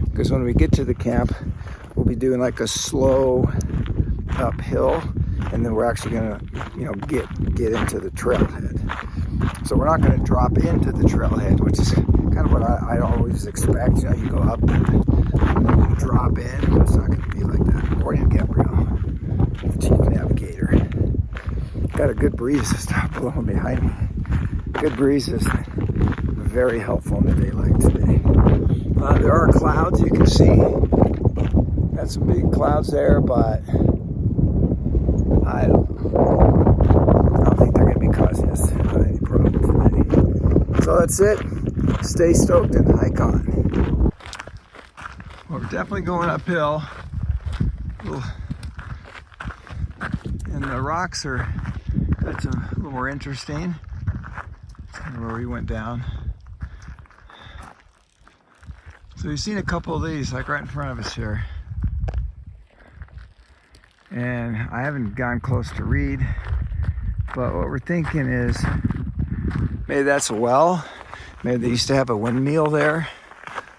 Because when we get to the camp, we'll be doing like a slow uphill, and then we're actually going to, you know, get into the trailhead. So we're not going to drop into the trailhead, which is kind of what I always expect. You know, you go up and you drop in, but it's not going to be like that. According to Gabrielle, the chief navigator. Got a good breeze to stop blowing behind me. Good breeze is very helpful in the daylight today. There are clouds you can see. Got some big clouds there, but I don't think they're going to be causing us any problem today. So that's it. Stay stoked and hike on. Well, we're definitely going uphill. And the rocks are, that's a little more interesting. That's kind of where we went down. So you've seen a couple of these, like right in front of us here. And I haven't gone close to read, but what we're thinking is maybe that's a well. Maybe they used to have a windmill there,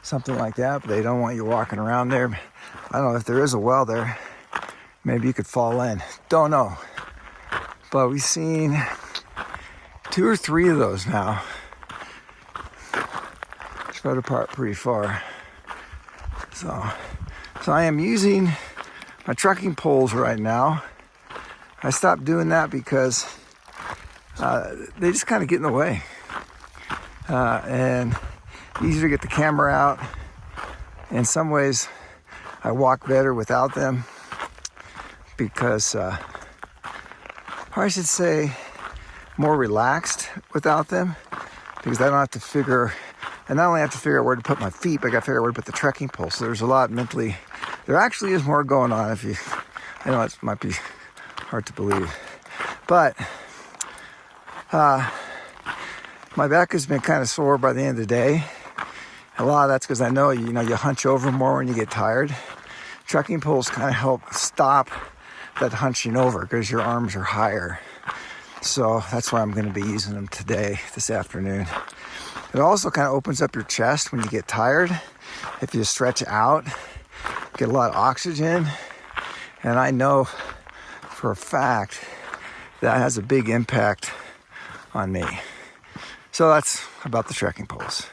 something like that, but they don't want you walking around there. I don't know if there is a well there. Maybe you could fall in. Don't know. But we've seen 2 or 3 of those now. Spread apart pretty far. So I am using my trekking poles right now. I stopped doing that because they just kind of get in the way. And easier to get the camera out. In some ways, I walk better without them because, or I should say, more relaxed without them because I don't have to figure, and not only have to figure out where to put my feet, but I got to figure out where to put the trekking pole. So there's a lot mentally, there actually is more going on if you, I know it might be hard to believe, but my back has been kind of sore by the end of the day. A lot of that's because I know, you hunch over more when you get tired. Trekking poles kind of help stop that hunching over because your arms are higher. So that's why I'm going to be using them today, this afternoon. It also kind of opens up your chest when you get tired. If you stretch out, get a lot of oxygen. And I know for a fact that has a big impact on me. So that's about the trekking poles.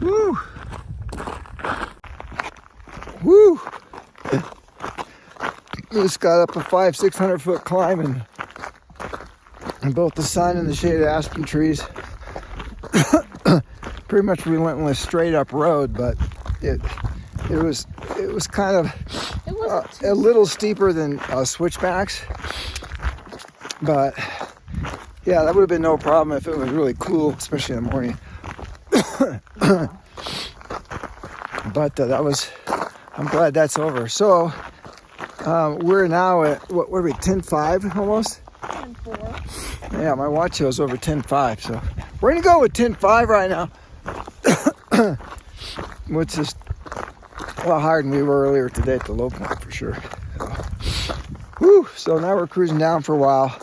Woo! Woo! Just got up a 500-600 foot climb and both the sun and the shade of aspen trees. Pretty much relentless straight up road, but it was kind of a little steeper than switchbacks. But yeah, that would have been no problem if it was really cool, especially in the morning. But I'm glad that's over. So we're now at, what are we, 10:05 almost? 10:04. Yeah, my watch shows over 10:05. So we're going to go with 10:05 right now, which is a lot higher than we were earlier today at the low point for sure. So now we're cruising down for a while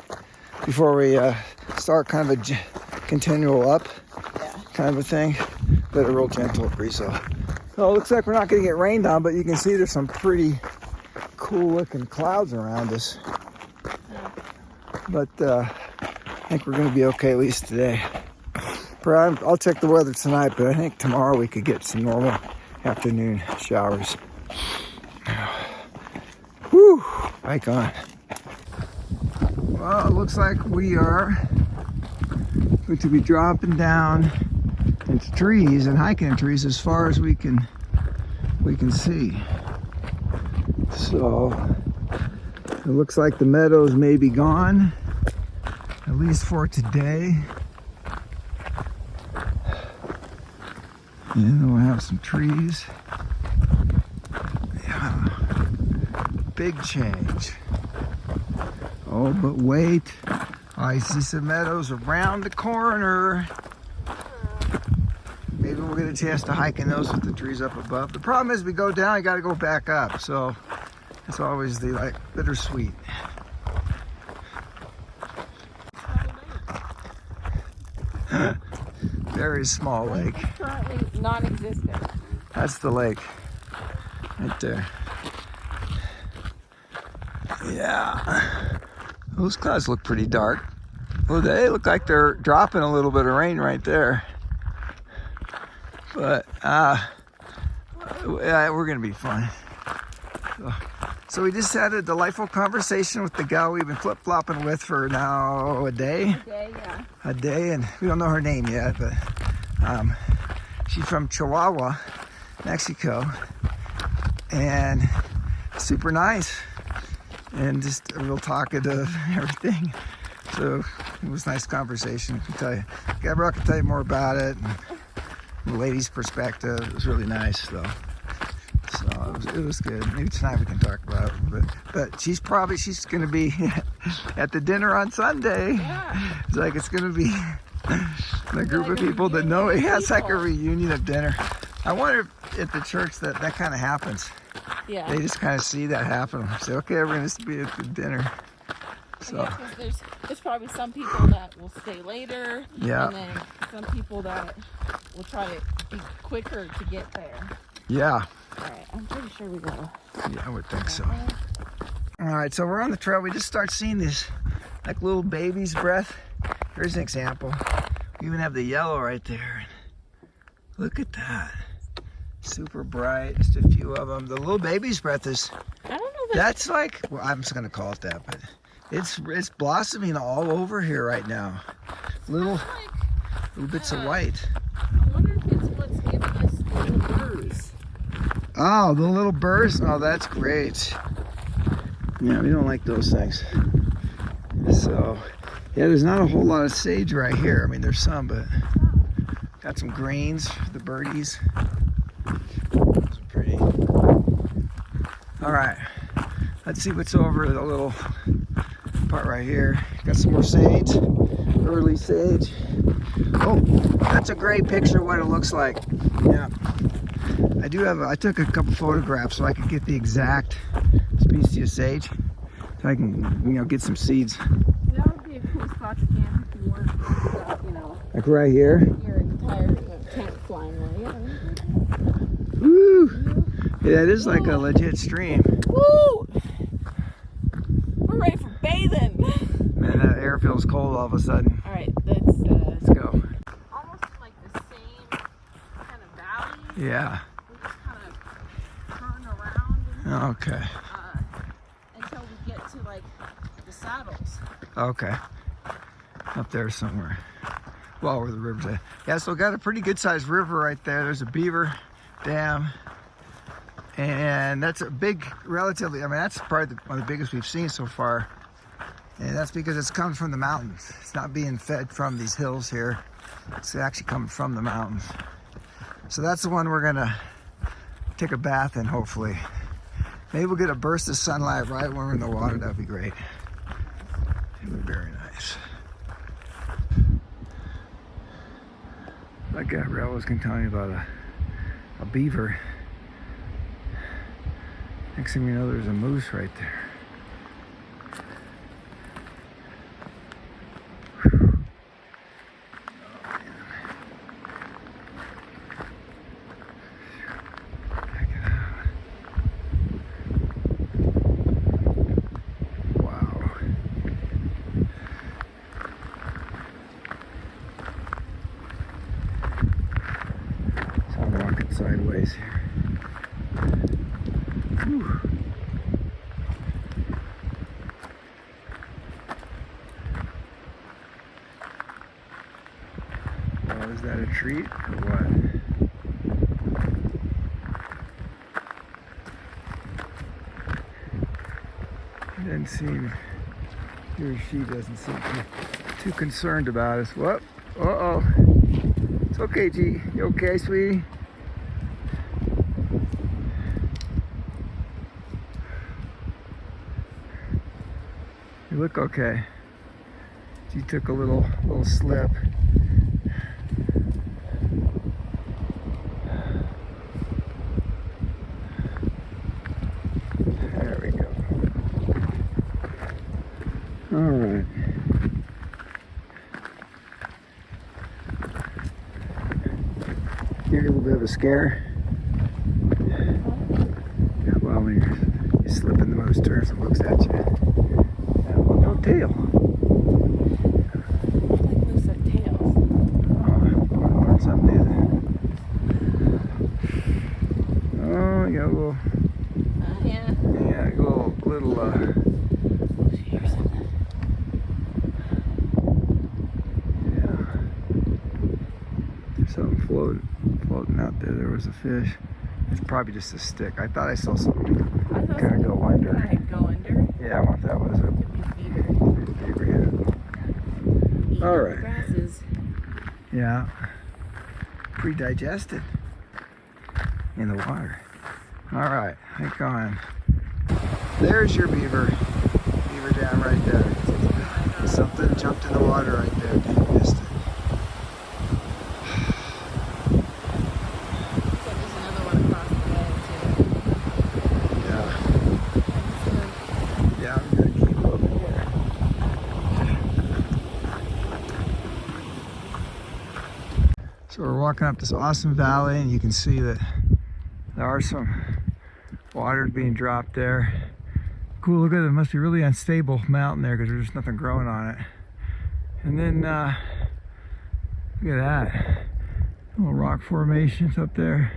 before we start kind of a continual up kind of a thing, but a real gentle breeze. So it looks like we're not going to get rained on, but you can see there's some pretty cool looking clouds around us. But I think we're going to be okay at least today. I'll check the weather tonight, but I think tomorrow we could get some normal afternoon showers. Whew, bike on. Well, it looks like we are going to be dropping down into trees and hiking in trees as far as we can see. So it looks like the meadows may be gone, at least for today. And then we'll have some trees. Yeah, big change. Oh, but wait, I see some meadows around the corner. Maybe we'll get a chance to hike in those with the trees up above. The problem is we go down, you gotta go back up. So it's always the bittersweet. Very small lake. Currently non-existent. That's the lake right there. Yeah. Those clouds look pretty dark. Well, they look like they're dropping a little bit of rain right there. But we're gonna be fine. So we just had a delightful conversation with the gal we've been flip-flopping with for now a day. A day, and we don't know her name yet, but she's from Chihuahua, Mexico, and super nice, and just a real talkative everything. So it was a nice conversation. I can tell you, Gabrielle can tell you more about it. And the lady's perspective, it was really nice, though. So it was good. Maybe tonight we can talk about it. But she's going to be at the dinner on Sunday. Yeah. It's like it's going to be a group of people that know it. Yeah, it's like a reunion of dinner. I wonder if at the church that kind of happens. Yeah. They just kind of see that happen. Say, okay, we're going to be at the dinner. So Yeah, because there's probably some people that will stay later. Yeah. And then some people that will try to be quicker to get there. yeah, All right, I'm pretty sure we got I would think so. All right, so we're on the trail. We just start seeing this like little baby's breath. Here's an example. We even have the yellow right there. Look at that. Super bright, just a few of them. The little baby's breath is, I don't know that's like, well, I'm just gonna call it that, but it's blossoming all over here right now. Little bits of white. I wonder if it's what's giving us the little burrs. Oh, the little burrs. Oh, that's great. Yeah, we don't like those things. So, yeah, there's not a whole lot of sage right here. I mean, there's some, but got some greens for the birdies. Those are pretty. All right, let's see what's over the little part right here. Got some more sage, early sage. Oh, that's a great picture of what it looks like. Yeah, I took a couple photographs so I could get the exact species of sage, so I can, get some seeds. That would be a cool spot to camp if you wanted to put, Like right here. your entire tent flying away. Yeah. Woo! Yeah, it is like a legit stream. Woo! We're ready for bathing. Man, that air feels cold all of a sudden. All right, let's go. Almost in like the same kind of valley. Yeah. We just kind of turn around Okay. until we get to like the saddles. Okay. Up there somewhere. Well, where the river's at. Yeah, so got a pretty good sized river right there. There's a beaver dam. And that's a big, relatively, I mean, that's probably one of the biggest we've seen so far. And that's because it's coming from the mountains. It's not being fed from these hills here. It's actually coming from the mountains. So that's the one we're gonna take a bath in, hopefully. Maybe we'll get a burst of sunlight right when we're in the water. That'd be great. It would be very nice. Like Gabrielle was gonna tell me about a beaver. Next thing we know, there's a moose right there. Sideways here. Whew. Well, is that a treat or what? He doesn't seem, he or she doesn't seem too concerned about us. Whoop. Uh-oh. It's okay, G. You okay, sweetie? You look okay. She took a little slip. There we go. All right. You get a little bit of a scare. Well, when you slip in the moose turns and looks at you. No tail. Like moose have tails. Oh, learn something new. Oh, you got a little. Yeah. Yeah, a little. Here's something. Yeah. There's something floating out there. There was a fish. It's probably just a stick. I thought I saw something kind of go under. Might go under. Yeah, I wonder if that was a beaver. Yeah. All right. Grasses. Yeah. Pre-digested in the water. All right, hang on. There's your beaver dam right there. Something jumped in the water right there. Dang, missed it. There's another one across the way too. Yeah. Yeah, I'm gonna keep looking here. So we're walking up this awesome valley, and you can see that there are some waters being dropped there. Cool, look at it. It must be a really unstable mountain there because there's nothing growing on it. And then look at that. Little rock formations up there.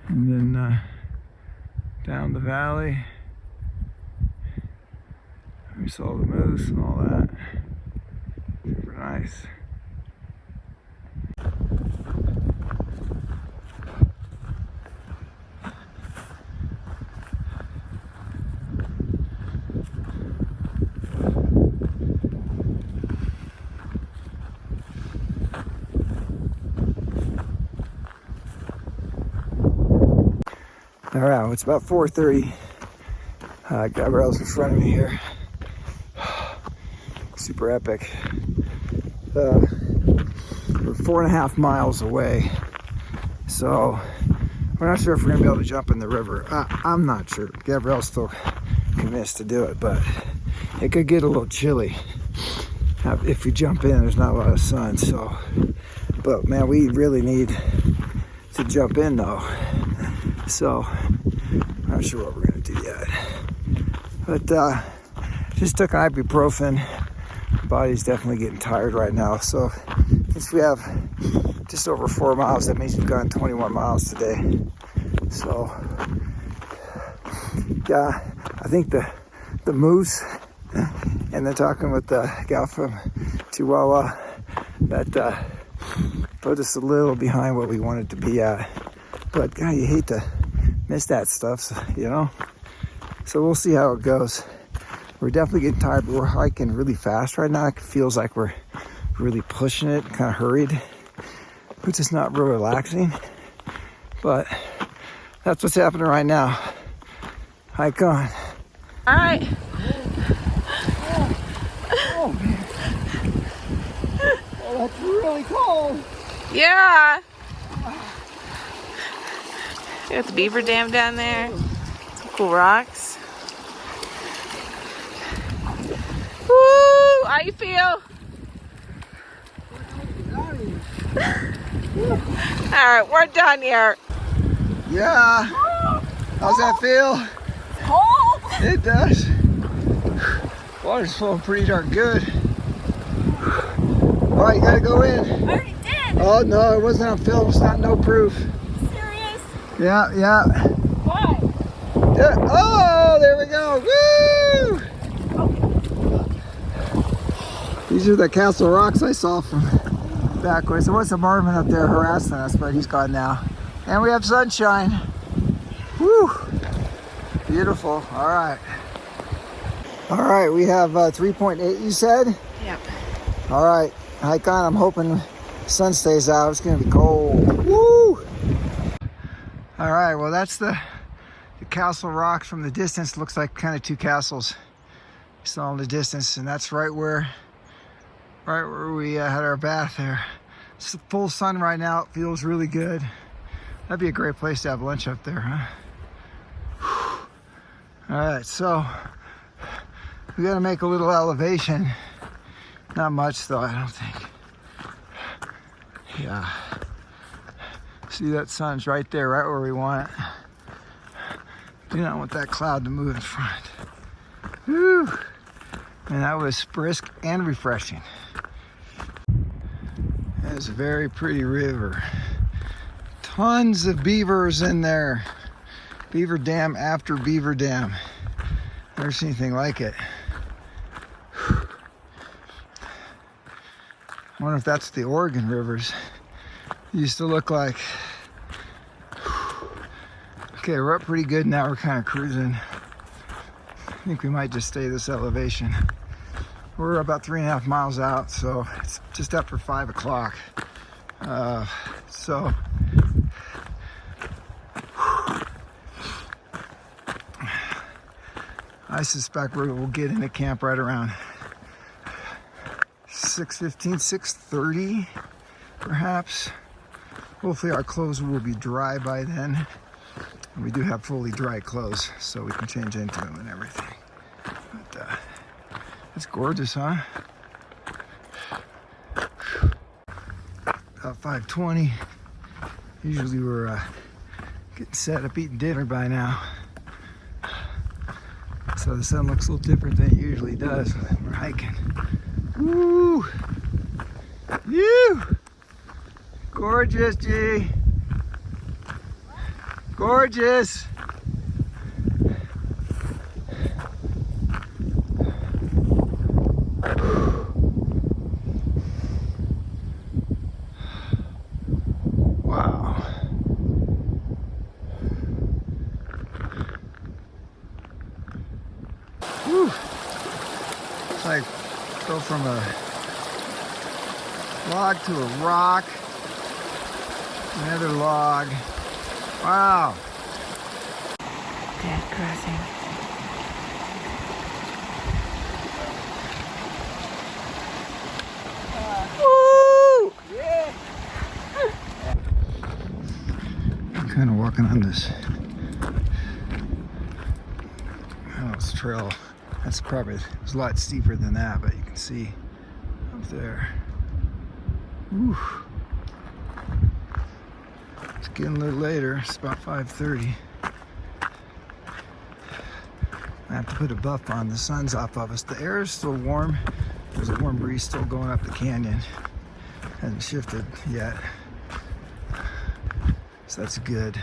And then down the valley, we saw the moose and all that. Super nice. All right, well, it's about 4:30. Gabrielle's in front of me here. Super epic. We're 4.5 miles away, so we're not sure if we're gonna be able to jump in the river. I'm not sure. Gabrielle's still convinced to do it, but it could get a little chilly if we jump in. There's not a lot of sun, so. But man, we really need to jump in though. So, I'm not sure what we're gonna do yet. But just took an ibuprofen. My body's definitely getting tired right now. So, since we have just over 4 miles, that means we've gone 21 miles today. So, yeah, I think the moose, and then talking with the gal from Chihuahua, that put us a little behind what we wanted to be at. But God, you hate to miss that stuff, you know? So we'll see how it goes. We're definitely getting tired, but we're hiking really fast right now. It feels like we're really pushing it, kind of hurried, which is not real relaxing. But that's what's happening right now. Hike on. All right. Oh man. Oh, that's really cold. Yeah. You got the beaver dam down there. Some cool rocks. Woo! How you feel? Alright, we're done here. Yeah. How's that feel? Cold! It does. Water's flowing pretty darn good. All right, you gotta go in. I already did! Oh no, it wasn't on film. It's not no proof. Serious? Yeah, yeah. Why? Yeah. Oh, there we go. Woo! These are the castle rocks I saw from backwards. There was a Marvin up there harassing us, but he's gone now. And we have sunshine. Woo! Beautiful. All right. All right, we have 3.8, you said? Yep. All right, hike on. I'm hoping the sun stays out. It's gonna be cold. Woo! All right, well, that's the castle rocks from the distance. Looks like kind of two castles. Saw in the distance, and that's right where we had our bath there. It's full sun right now. It feels really good. That'd be a great place to have lunch up there, huh? All right, so we got to make a little elevation. Not much though, I don't think. Yeah. See, that sun's right there, right where we want it. Do not want that cloud to move in front. Whew. And that was brisk and refreshing. It's a very pretty river. Tons of beavers in there. Beaver dam after beaver dam. Never seen anything like it. I wonder if that's the Oregon rivers. It used to look like. Okay, we're up pretty good now. We're kind of cruising. I think we might just stay this elevation. We're about 3.5 miles out, so it's just after 5 o'clock. So I suspect we'll get into camp right around 6:15, 6:30, perhaps. Hopefully our clothes will be dry by then. And we do have fully dry clothes, so we can change into them and everything. But it's gorgeous, huh? about 5:20. Usually we're getting set up eating dinner by now. So the sun looks a little different than it usually does when we're hiking. Woo! You! Gorgeous, G! Gorgeous! Wow. Whew. It's like go from a log to a rock, another log. Wow. Dead crossing. Woo! Yeah. I'm kind of walking on this. Oh, this trail. That's probably, it's a lot steeper than that, but you can see up there. Whew. It's getting a little later. It's about 5:30. I have to put a buff on. The sun's off of us. The air is still warm. There's a warm breeze still going up the canyon. Hasn't shifted yet. So that's good.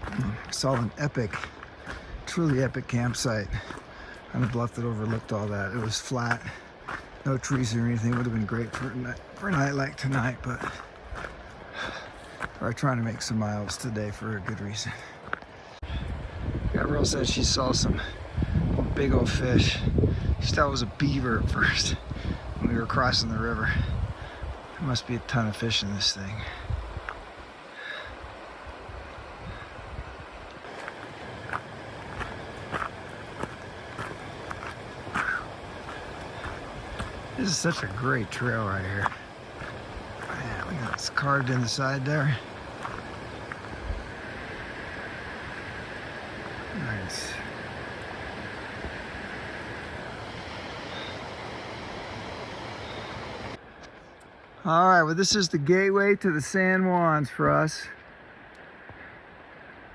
I saw an epic, truly epic campsite on a bluff that overlooked all that. It was flat, no trees or anything. It would have been great for a night like tonight, but we're trying to make some miles today for a good reason. Gabrielle said she saw some big old fish. She thought it was a beaver at first when we were crossing the river. There must be a ton of fish in this thing. This is such a great trail right here. Man, look at it's carved in the side there. Nice. All right, well, this is the gateway to the San Juans for us.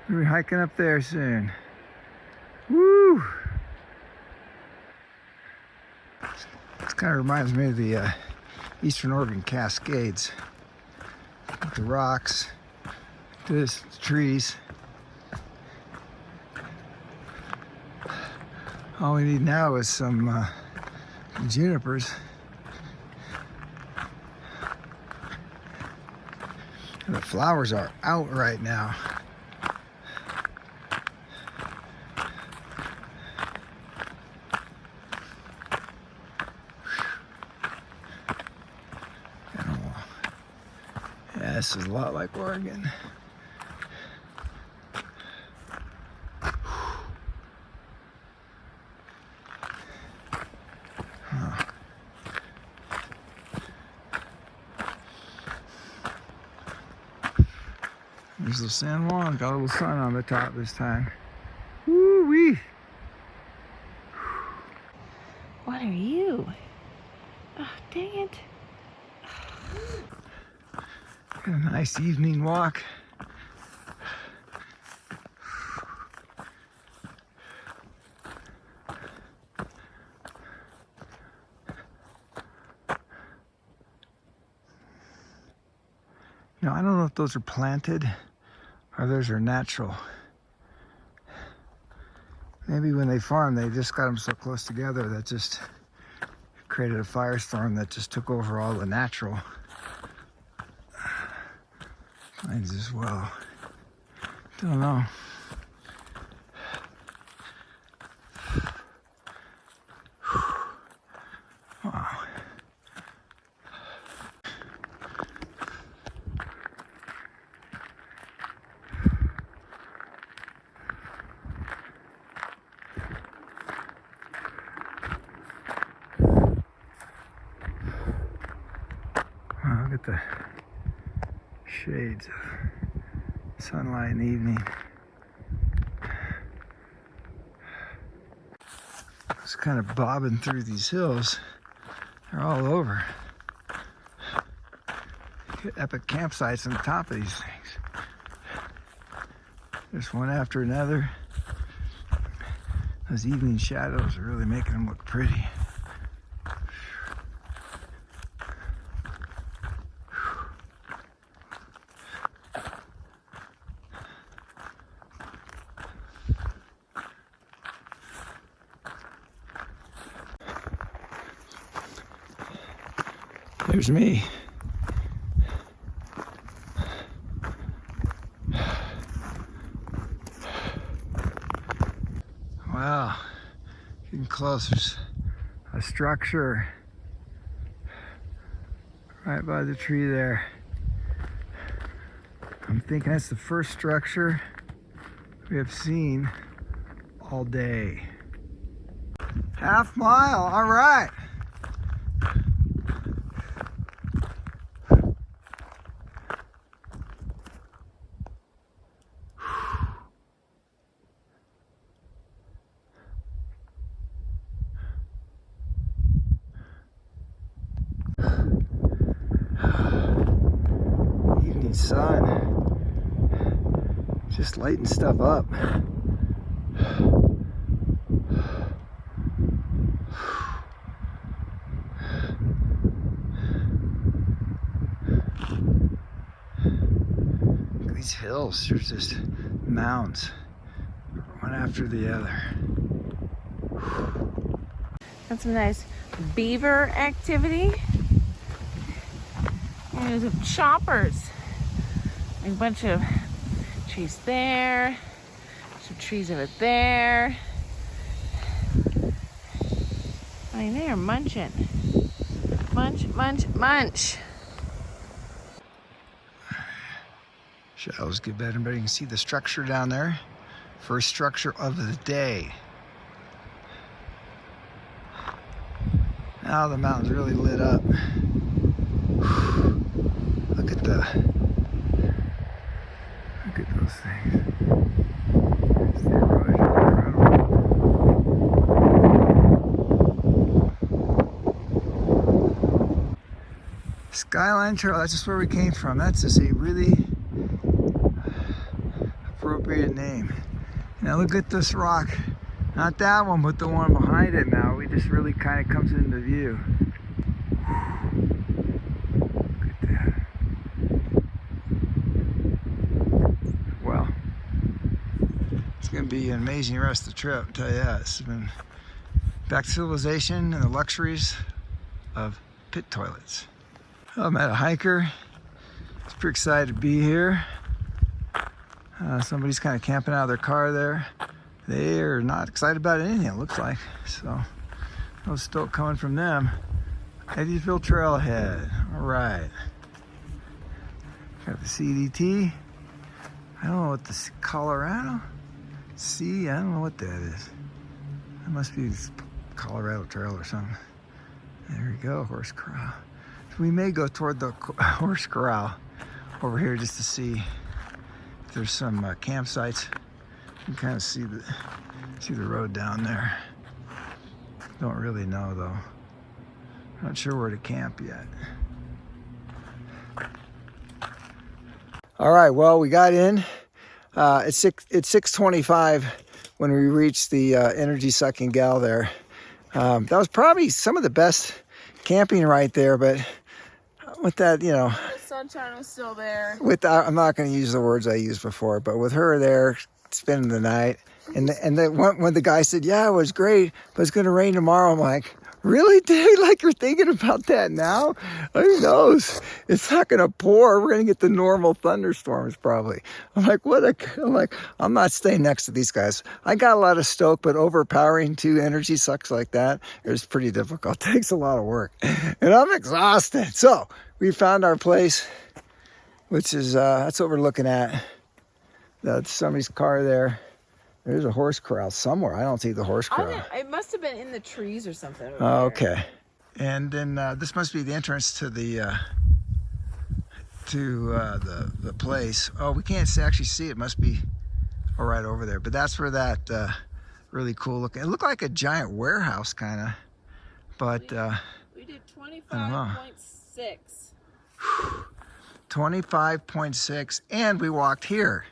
We'll be hiking up there soon. Woo! This kind of reminds me of the Eastern Oregon Cascades. With the rocks, the trees. All we need now is some junipers. The flowers are out right now. Yeah, this is a lot like Oregon. There's the San Juan, got a little sun on the top this time. Woo-wee! What are you? Oh, dang it. Got a nice evening walk. You know, I don't know if those are planted or those are natural. Maybe when they farmed, they just got them so close together that just created a firestorm that just took over all the natural kinds as well. Don't know. Wow. Look at the shades of sunlight in the evening. It's kind of bobbing through these hills. They're all over. epic campsites on the top of these things. Just one after another. Those evening shadows are really making them look pretty. There's me. Wow, getting close. There's a structure right by the tree there. I'm thinking that's the first structure we have seen all day. Half mile, all right. Evening sun, just lighting stuff up. These hills, there's just mounds, one after the other. Got some nice beaver activity. And there's some choppers. A bunch of trees there, some trees over there. I mean, they are munching. Munch, munch, munch. Shadows get better and better. You can see the structure down there. First structure of the day. Now the mountain's really lit up. Look at those things. It's the erosion, incredible. Skyline Trail, that's just where we came from. That's just a really appropriate name. Now look at this rock. Not that one, but the one behind it now. We just really kind of comes into view. Look at that. Well, it's going to be an amazing rest of the trip, I'll tell you that. It's been back to civilization and the luxuries of pit toilets. I met a hiker. He's pretty excited to be here. Somebody's kind of camping out of their car there. They are not excited about anything, it looks like. So, no stoke coming from them. Eddiesville Trailhead. All right. Got the CDT. I don't know what this Colorado. I don't know what that is. That must be Colorado Trail or something. There we go, horse corral. So we may go toward the horse corral over here just to see if there's some campsites. You can kind of see the road down there. Don't really know though. Not sure where to camp yet. All right, well, we got in. It's 6:25 when we reached the energy sucking gal there. That was probably some of the best camping right there, but with that, you know, The sunshine was still there. I'm not going to use the words I used before, but with her there spending the night, and when the guy said, yeah, it was great, but it's going to rain tomorrow, I'm like, really, dude? Like, you're thinking about that now? Who knows? It's not going to pour. We're going to get the normal thunderstorms probably. I'm like, I'm not staying next to these guys. I got a lot of stoke, but overpowering two energy sucks like that is pretty difficult. It takes a lot of work, and I'm exhausted. So we found our place, which is that's what we're looking at. That's somebody's car there. There's a horse corral somewhere. I don't see the horse corral. It must have been in the trees or something. Oh, okay. And then this must be the entrance to the place. Oh, we can't actually see it. It must be right over there. But that's where that really cool looking. It looked like a giant warehouse kind of. But we did 25.6. 25.6, and we walked here,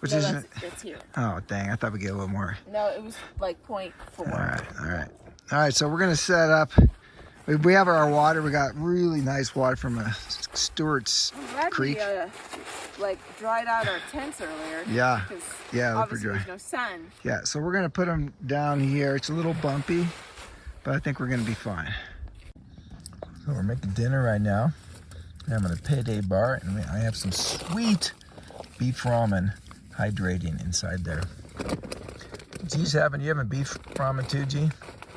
which No, isn't. that's here. Oh, dang, I thought we'd get a little more. No, it was like 0.4. All right, so we're gonna set up. We have our water. We got really nice water from Stewart's Creek. We like dried out our tents earlier. Yeah, yeah, obviously there's no sun. Yeah, so we're gonna put them down here. It's a little bumpy, but I think we're gonna be fine. So we're making dinner right now. I'm at a payday bar, and I have some sweet beef ramen hydrating inside there. G's you having beef ramen too, G?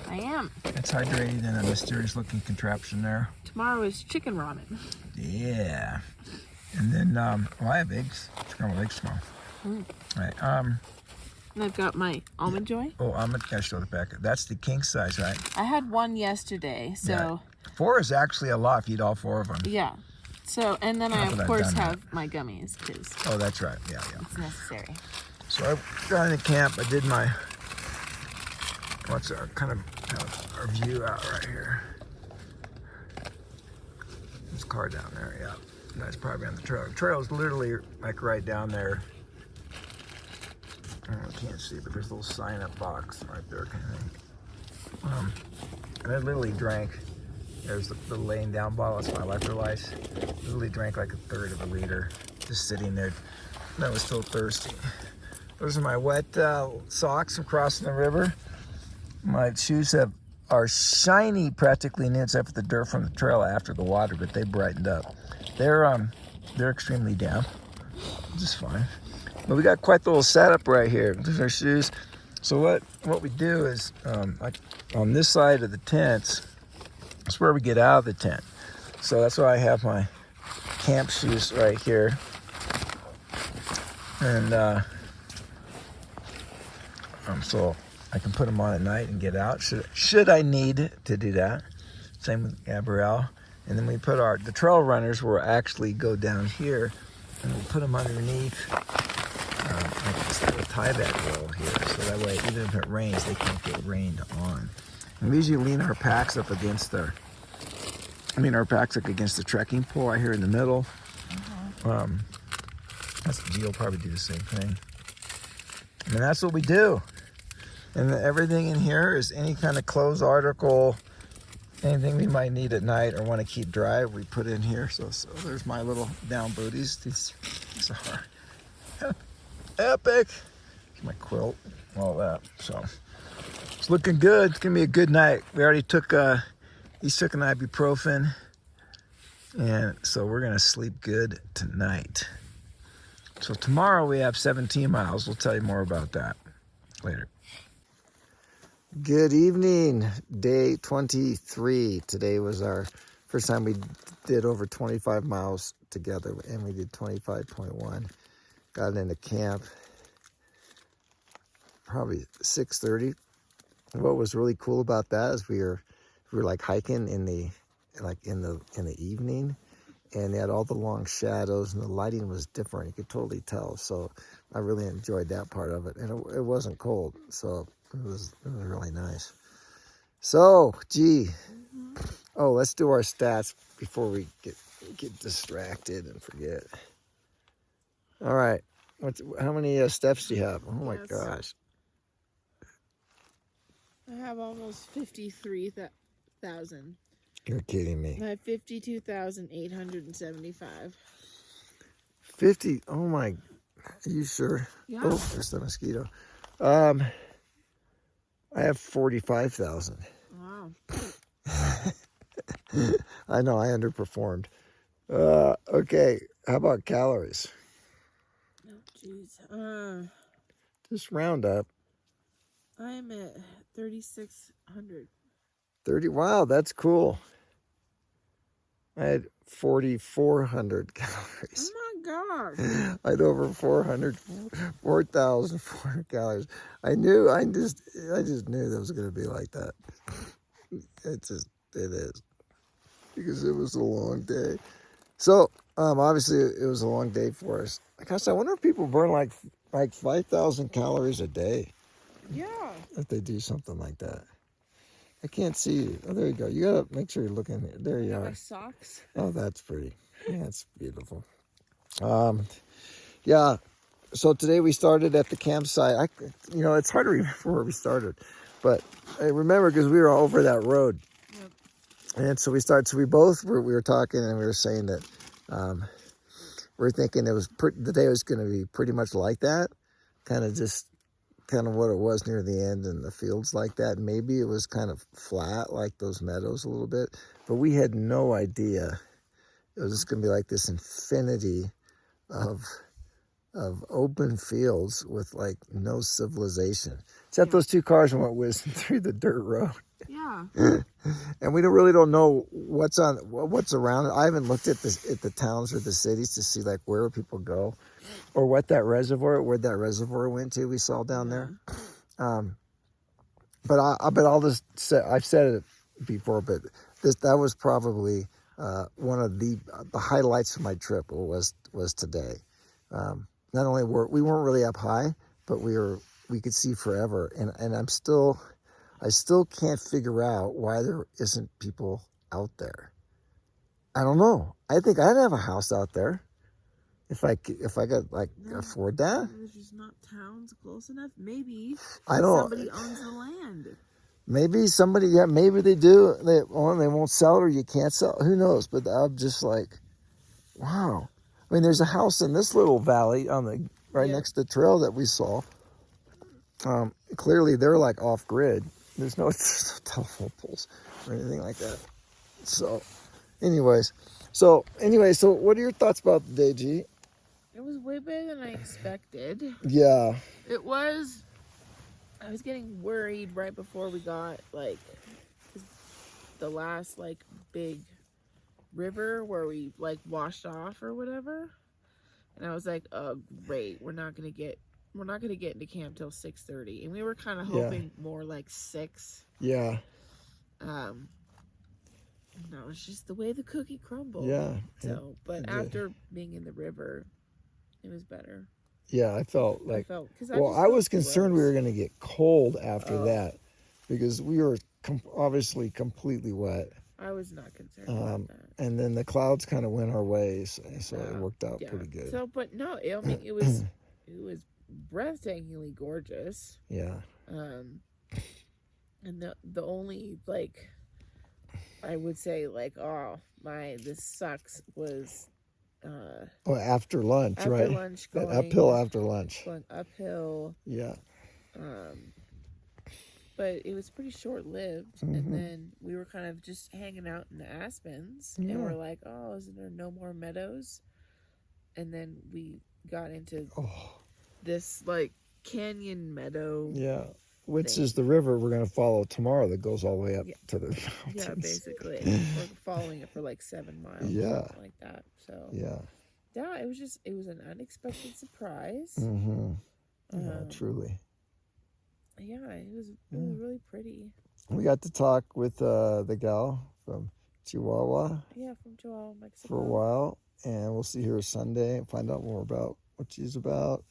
I am. It's hydrated in a mysterious looking contraption there. Tomorrow is chicken ramen. Yeah. And then, I have eggs. Scrambled eggs tomorrow. All right. And I've got my almond joy. Oh, almond. I showed it back. That's the king size, right? I had one yesterday, so. Yeah. 4 is actually a lot if you eat all 4 of them. Yeah. So, and then I, of course, have my gummies, because. Oh, that's right. Yeah. It's necessary. So I got into camp. I did my. What's our our view out right here? This car down there, yeah. That's probably on the trail. The trail is literally like right down there. I can't see, but there's a little sign-up box right there, kind of thing. And I literally drank. There's the laying down bottle. That's my electrolytes. Literally drank like a third of a liter, just sitting there. And I was still thirsty. Those are my wet socks from crossing the river. My shoes are shiny, practically new, except for the dirt from the trail after the water, but they brightened up. They're extremely damp, just fine. But we got quite the little setup right here. There's our shoes. So what we do is, like on this side of the tents, that's where we get out of the tent. So that's why I have my camp shoes right here. And so I can put them on at night and get out should I need to do that. Same with Gabrielle. And then we put the trail runners will actually go down here, and we'll put them underneath like this little tie-back roll here, so that way even if it rains, they can't get rained on. And we usually lean our packs up against the trekking pole right here in the middle. You'll probably do the same thing. And that's what we do. And everything in here is any kind of clothes article, anything we might need at night or want to keep dry, we put in here. So there's my little down booties. These are epic. My quilt, all that. So it's looking good. It's gonna be a good night. We already took an ibuprofen, and so we're gonna sleep good tonight. So tomorrow we have 17 miles. We'll tell you more about that later. Good evening, day 23. Today was our first time we did over 25 miles together, and we did 25.1. Got into camp probably 6:30. What was really cool about that is we were like hiking in the evening, and they had all the long shadows, and the lighting was different. You could totally tell. So I really enjoyed that part of it, and it wasn't cold, so it was really nice. So, let's do our stats before we get distracted and forget. All right, how many steps do you have? Oh my gosh! I have almost 53,000. You're kidding me. I have 52,875. 50. Oh my! Are you sure? Yeah. Oh, there's the mosquito. I have 45,000. Wow. I know I underperformed. Okay, how about calories? Oh, jeez. Just round up. I am at 3,600. 30. Wow, that's cool. I had 4,400 calories. Oh my God. I had over 4,400 calories. I just knew that was going to be like that. It is. Because it was a long day. So, obviously it was a long day for us. Gosh, I wonder if people burn like 5,000 calories a day. Yeah. If they do something like that. I can't see you. Oh, there you go. You gotta make sure you're looking. There you are. My socks. Oh, that's pretty. Yeah, it's beautiful. Yeah. So today we started at the campsite. It's hard to remember where we started, but I remember because we were over that road. Yep. And so we started. So we were talking and we were saying that we are thinking the day was going to be pretty much like that, kind of what it was near the end in the fields like that. Maybe it was kind of flat like those meadows a little bit, but we had no idea it was just going to be like this infinity of open fields with like no civilization, except those two cars went whizzing through the dirt road. Yeah. And we don't know what's around it. I haven't looked at the towns or the cities to see like where people go, or where that reservoir went to. We saw down there. But I'll just say, I've said it before, but that was probably one of the highlights of my trip was today. Not only we weren't really up high, but we could see forever, and I still can't figure out why there isn't people out there. I don't know. I think I'd have a house out there if I could like afford that. There's just not towns close enough. Maybe I don't. Somebody owns the land. Maybe somebody. Yeah, maybe they do. They won't sell it, or you can't sell it. Who knows? But I'm just like, wow. I mean, there's a house in this little valley next to the trail that we saw. Clearly, they're like off grid. There's no telephone poles or anything like that. So, so what are your thoughts about the day, G? It was way better than I expected. Yeah. It was. I was getting worried right before we got the last big river where we washed off or whatever, and I was like, oh great, we're not gonna get into camp till 6:30, and we were kind of hoping more like 6. Yeah. No, it's just the way the cookie crumbled. Yeah. So, but after being in the river, it was better. Yeah, I felt like. I was concerned we were going to get cold after that, because we were obviously completely wet. I was not concerned about that. And then the clouds kind of went our way, so it worked out pretty good. So, but no, I mean, it was breathtakingly gorgeous. Yeah. And the only I would say this sucks was after lunch, right? Lunch, uphill after lunch. Going uphill. Yeah. But it was pretty short-lived, and then we were kind of just hanging out in the aspens, and we're like, oh, is there no more meadows? And then we got into this canyon meadow. Yeah. Which is the river we're going to follow tomorrow that goes all the way up to the mountains. Yeah, basically. We're following it for 7 miles. Yeah. Something like that. So. Yeah. Yeah, it was an unexpected surprise. Yeah, truly. Yeah, it was really pretty. We got to talk with the gal from Chihuahua. Yeah, from Chihuahua, Mexico. For a while, and we'll see her Sunday and find out more about what she's about.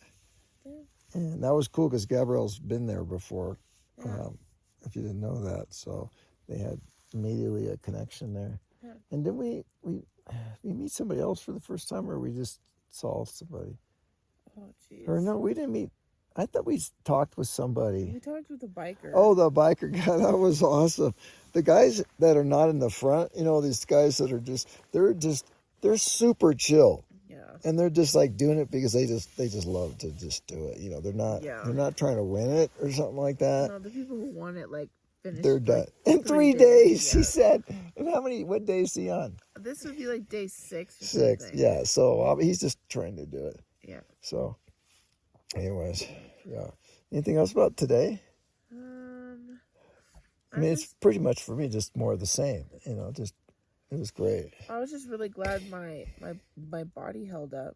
Yeah. And that was cool because Gabrielle's been there before, if you didn't know that. So they had immediately a connection there. Yeah. And then we meet somebody else for the first time, or we just saw somebody? Oh, jeez. Or no, we didn't meet. I thought we talked with somebody. We talked with a biker. Oh, the biker guy. That was awesome. The guys that are not in the front, these guys that are they're super chill. Yeah. And they're just doing it because they just love to just do it. They're not trying to win it or something like that. No, the people who want it finished. They're done. In 3 days, he said. And what day is he on? This would be day 6 or 6, something. yeah. So he's just trying to do it. Yeah. So, anyways, yeah. Anything else about today? I mean, it's pretty much for me just more of the same. It was great. I was just really glad my body held up.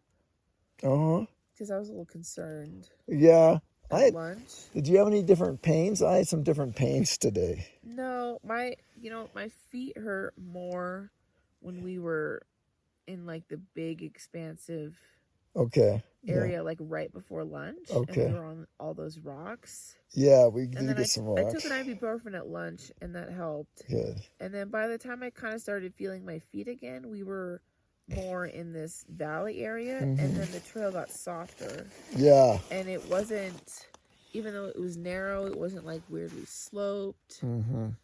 Because I was a little concerned. Yeah. At lunch. Did you have any different pains? I had some different pains today. No, my feet hurt more when we were in the big expansive area right before lunch. Okay. And we were on all those rocks. Yeah, we did get some rocks. I took an ibuprofen at lunch, and that helped. Good. And then by the time I kind of started feeling my feet again, we were more in this valley area, and then the trail got softer. Yeah. And it wasn't, even though it was narrow, it wasn't like weirdly sloped.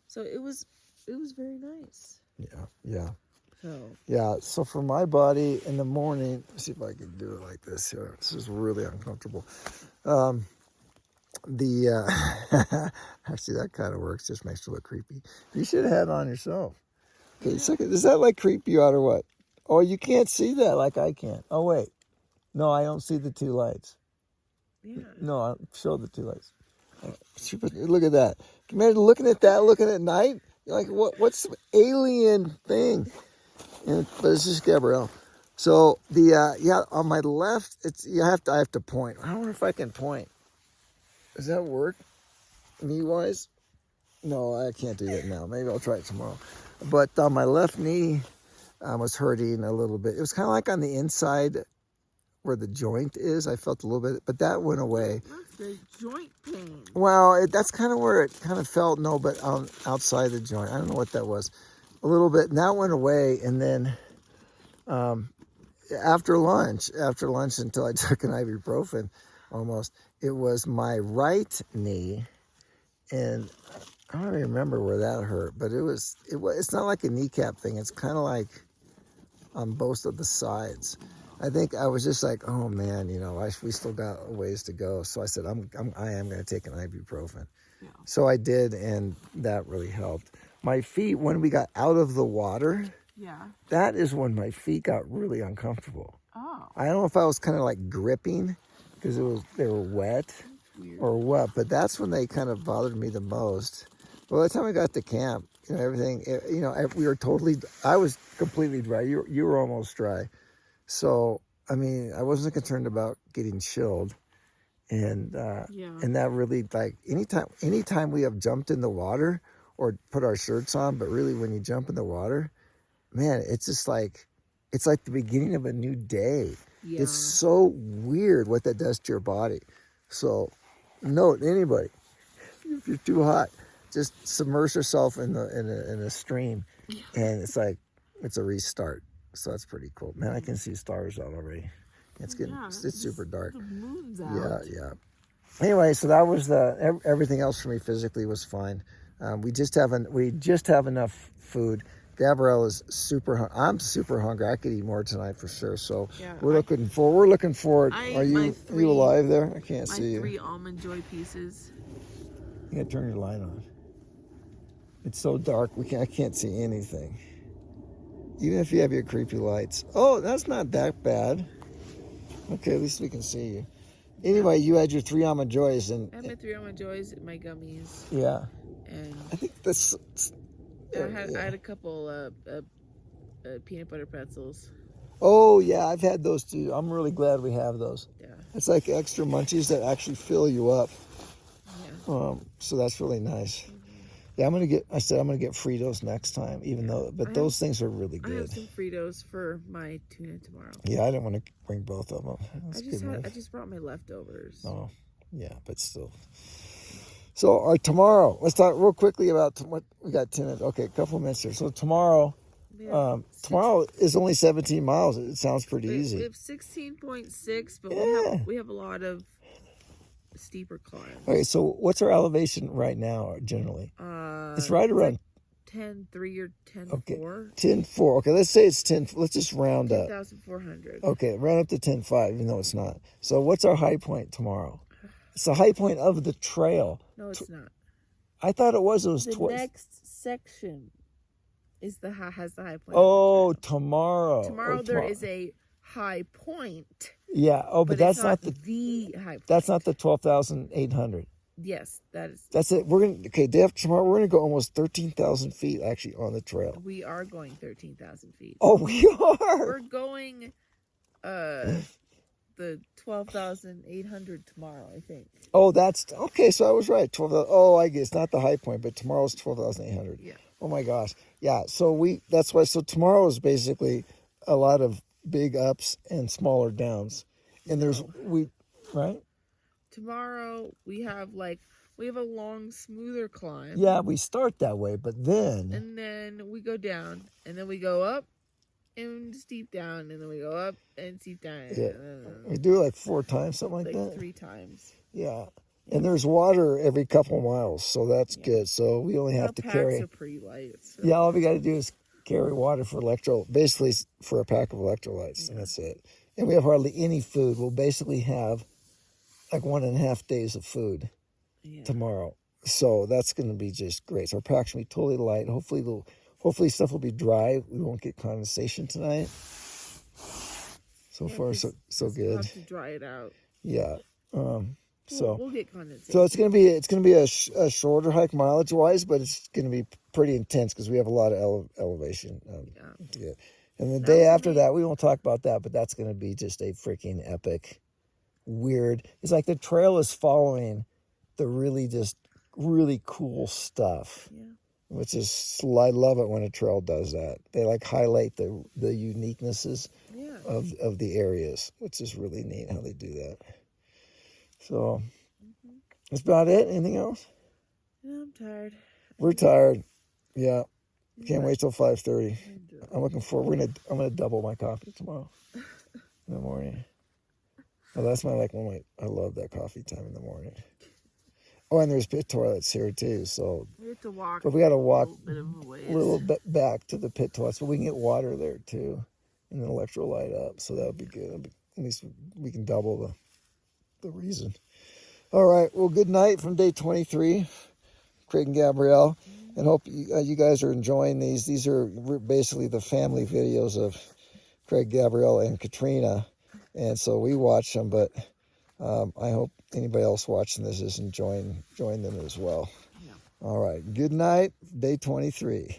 So it was very nice. Yeah. So Yeah. So for my body in the morning, let's see if I can do it like this here. This is really uncomfortable. Actually, that kind of works. Just makes it look creepy. You should have had it on yourself. Okay, second. Does that like creep you out or what? Oh, you can't see that like I can. Oh wait, no, I don't see the two lights. yeah. No, I'll show the two lights. Look at that. Can you imagine looking at that, looking at night? You're like, what's some alien thing? But it's just Gabrielle. So the on my left, I have to point. I wonder if I can point. Does that work? Knee wise? No, I can't do that now. Maybe I'll try it tomorrow. But on my left knee was hurting a little bit. It was kind of like on the inside where the joint is. I felt a little bit, but that went away. That's the joint pain. Well, that's kind of where it kind of felt, no, but outside the joint. I don't know what that was. A little bit, and that went away. And then after lunch until I took an ibuprofen almost, it was my right knee. And I don't even remember where that hurt, but it's not like a kneecap thing. It's kind of like on both of the sides. I think I was just like, oh man, we still got a ways to go. So I said, I am going to take an ibuprofen. Yeah. So I did, and that really helped. My feet, when we got out of the water, that is when my feet got really uncomfortable. Oh. I don't know if I was kind of like gripping because they were wet or what, but that's when they kind of bothered me the most. Well, by the time I got to camp, everything, I was completely dry. You were almost dry. So, I mean, I wasn't concerned about getting chilled. And and that really, like, anytime we have jumped in the water or put our shirts on, but really when you jump in the water, man, it's just like, it's like the beginning of a new day. Yeah. It's so weird what that does to your body. So, note, anybody, if you're too hot, just submerge yourself in a stream, and it's like it's a restart. So that's pretty cool, man. I can see stars out already. It's super dark. The moon's out. Yeah. Anyway, so that was everything else for me physically was fine. We just have enough food. Gabrielle is I'm super hungry. I could eat more tonight for sure. So we're looking forward. Are you alive there? I can't see you. 3 almond joy pieces. You gotta turn your light on. It's so dark. I can't see anything. Even if you have your creepy lights. Oh, that's not that bad. Okay, at least we can see you. Anyway, you had your 3 almond joys and. I had my 3 almond joys, my gummies. Yeah. And I think that's. I had a couple peanut butter pretzels. Oh yeah, I've had those too. I'm really glad we have those. Yeah. It's like extra munchies that actually fill you up. Yeah. So that's really nice. Mm-hmm. Yeah, I'm gonna get Fritos next time, those things are really good. I have some Fritos for my tuna tomorrow. Yeah, I didn't want to bring both of them. I just brought my leftovers. Oh, yeah, but still. So tomorrow, let's talk real quickly about what we got. 10 minutes. Okay, a couple of minutes here. So tomorrow is only 17 miles. It sounds pretty easy. We have 16.6, but we have a lot of steeper climbs. Okay, so what's our elevation right now generally? It's right around 10.3 or 10.4. Okay, 10.4. Okay, let's say it's 10. Let's just round up. 10,400. Okay, round up to 10.5, even though it's not. So what's our high point tomorrow? It's the high point of the trail. No, it's not. I thought it was. The next section has the high point. Oh, tomorrow. Tomorrow there is a high point. Yeah. Oh, but that's not the high point. That's not the 12,800. Yes, that is. That's it. Day after tomorrow, we're gonna go almost 13,000 feet actually on the trail. We are going 13,000 feet. Oh, we are. We're going, the 12,800 tomorrow, I think. Oh, that's okay. So I was right. 12. Oh, I guess not the high point, but tomorrow's 12,800. Yeah. Oh my gosh. Yeah. So that's why. So tomorrow is basically a lot of big ups and smaller downs, and right. Tomorrow we have a long, smoother climb. Yeah, we start that way, but then we go down, and then we go up, and steep down, and then we go up and steep down. Yeah. We do it like 4 times, something like that. 3 times. Yeah. And there's water every couple of miles, so that's good. So we only have to carry. Packs are pretty light. So. Yeah, all we got to do is carry water for basically for a pack of electrolytes, and that's it. And we have hardly any food. We'll basically have like 1.5 days of food tomorrow. So that's going to be just great. So our pack's going to be totally light. Hopefully stuff will be dry. We won't get condensation tonight. So far, so good. We'll have to dry it out. Yeah. So we'll get condensation. So it's gonna be a shorter hike mileage wise, but it's gonna be pretty intense because we have a lot of elevation. To get. And the day after that, we won't talk about that, but that's gonna be just a freaking epic, weird. It's like the trail is following the really cool stuff. Yeah. Which is, I love it when a trail does that. They like highlight the uniquenesses of the areas, which is really neat how they do that. So that's about it. Anything else? No, I'm tired. We're tired. Yeah. Can't wait till 5:30. I'm looking forward. I'm gonna double my coffee tomorrow in the morning. Oh, that's I love that coffee time in the morning. Oh, and there's pit toilets here too. So we have to walk. But we got to walk a little bit back to the pit toilets, but we can get water there too, and an electrolyte up. So that would be good. At least we can double the reason. All right. Well, good night from day 23, Craig and Gabrielle, and hope you guys are enjoying these. These are basically the family videos of Craig, Gabrielle, and Katrina, and so we watch them. But I hope anybody else watching this is enjoying them as well. Yeah. All right. Good night, day 23.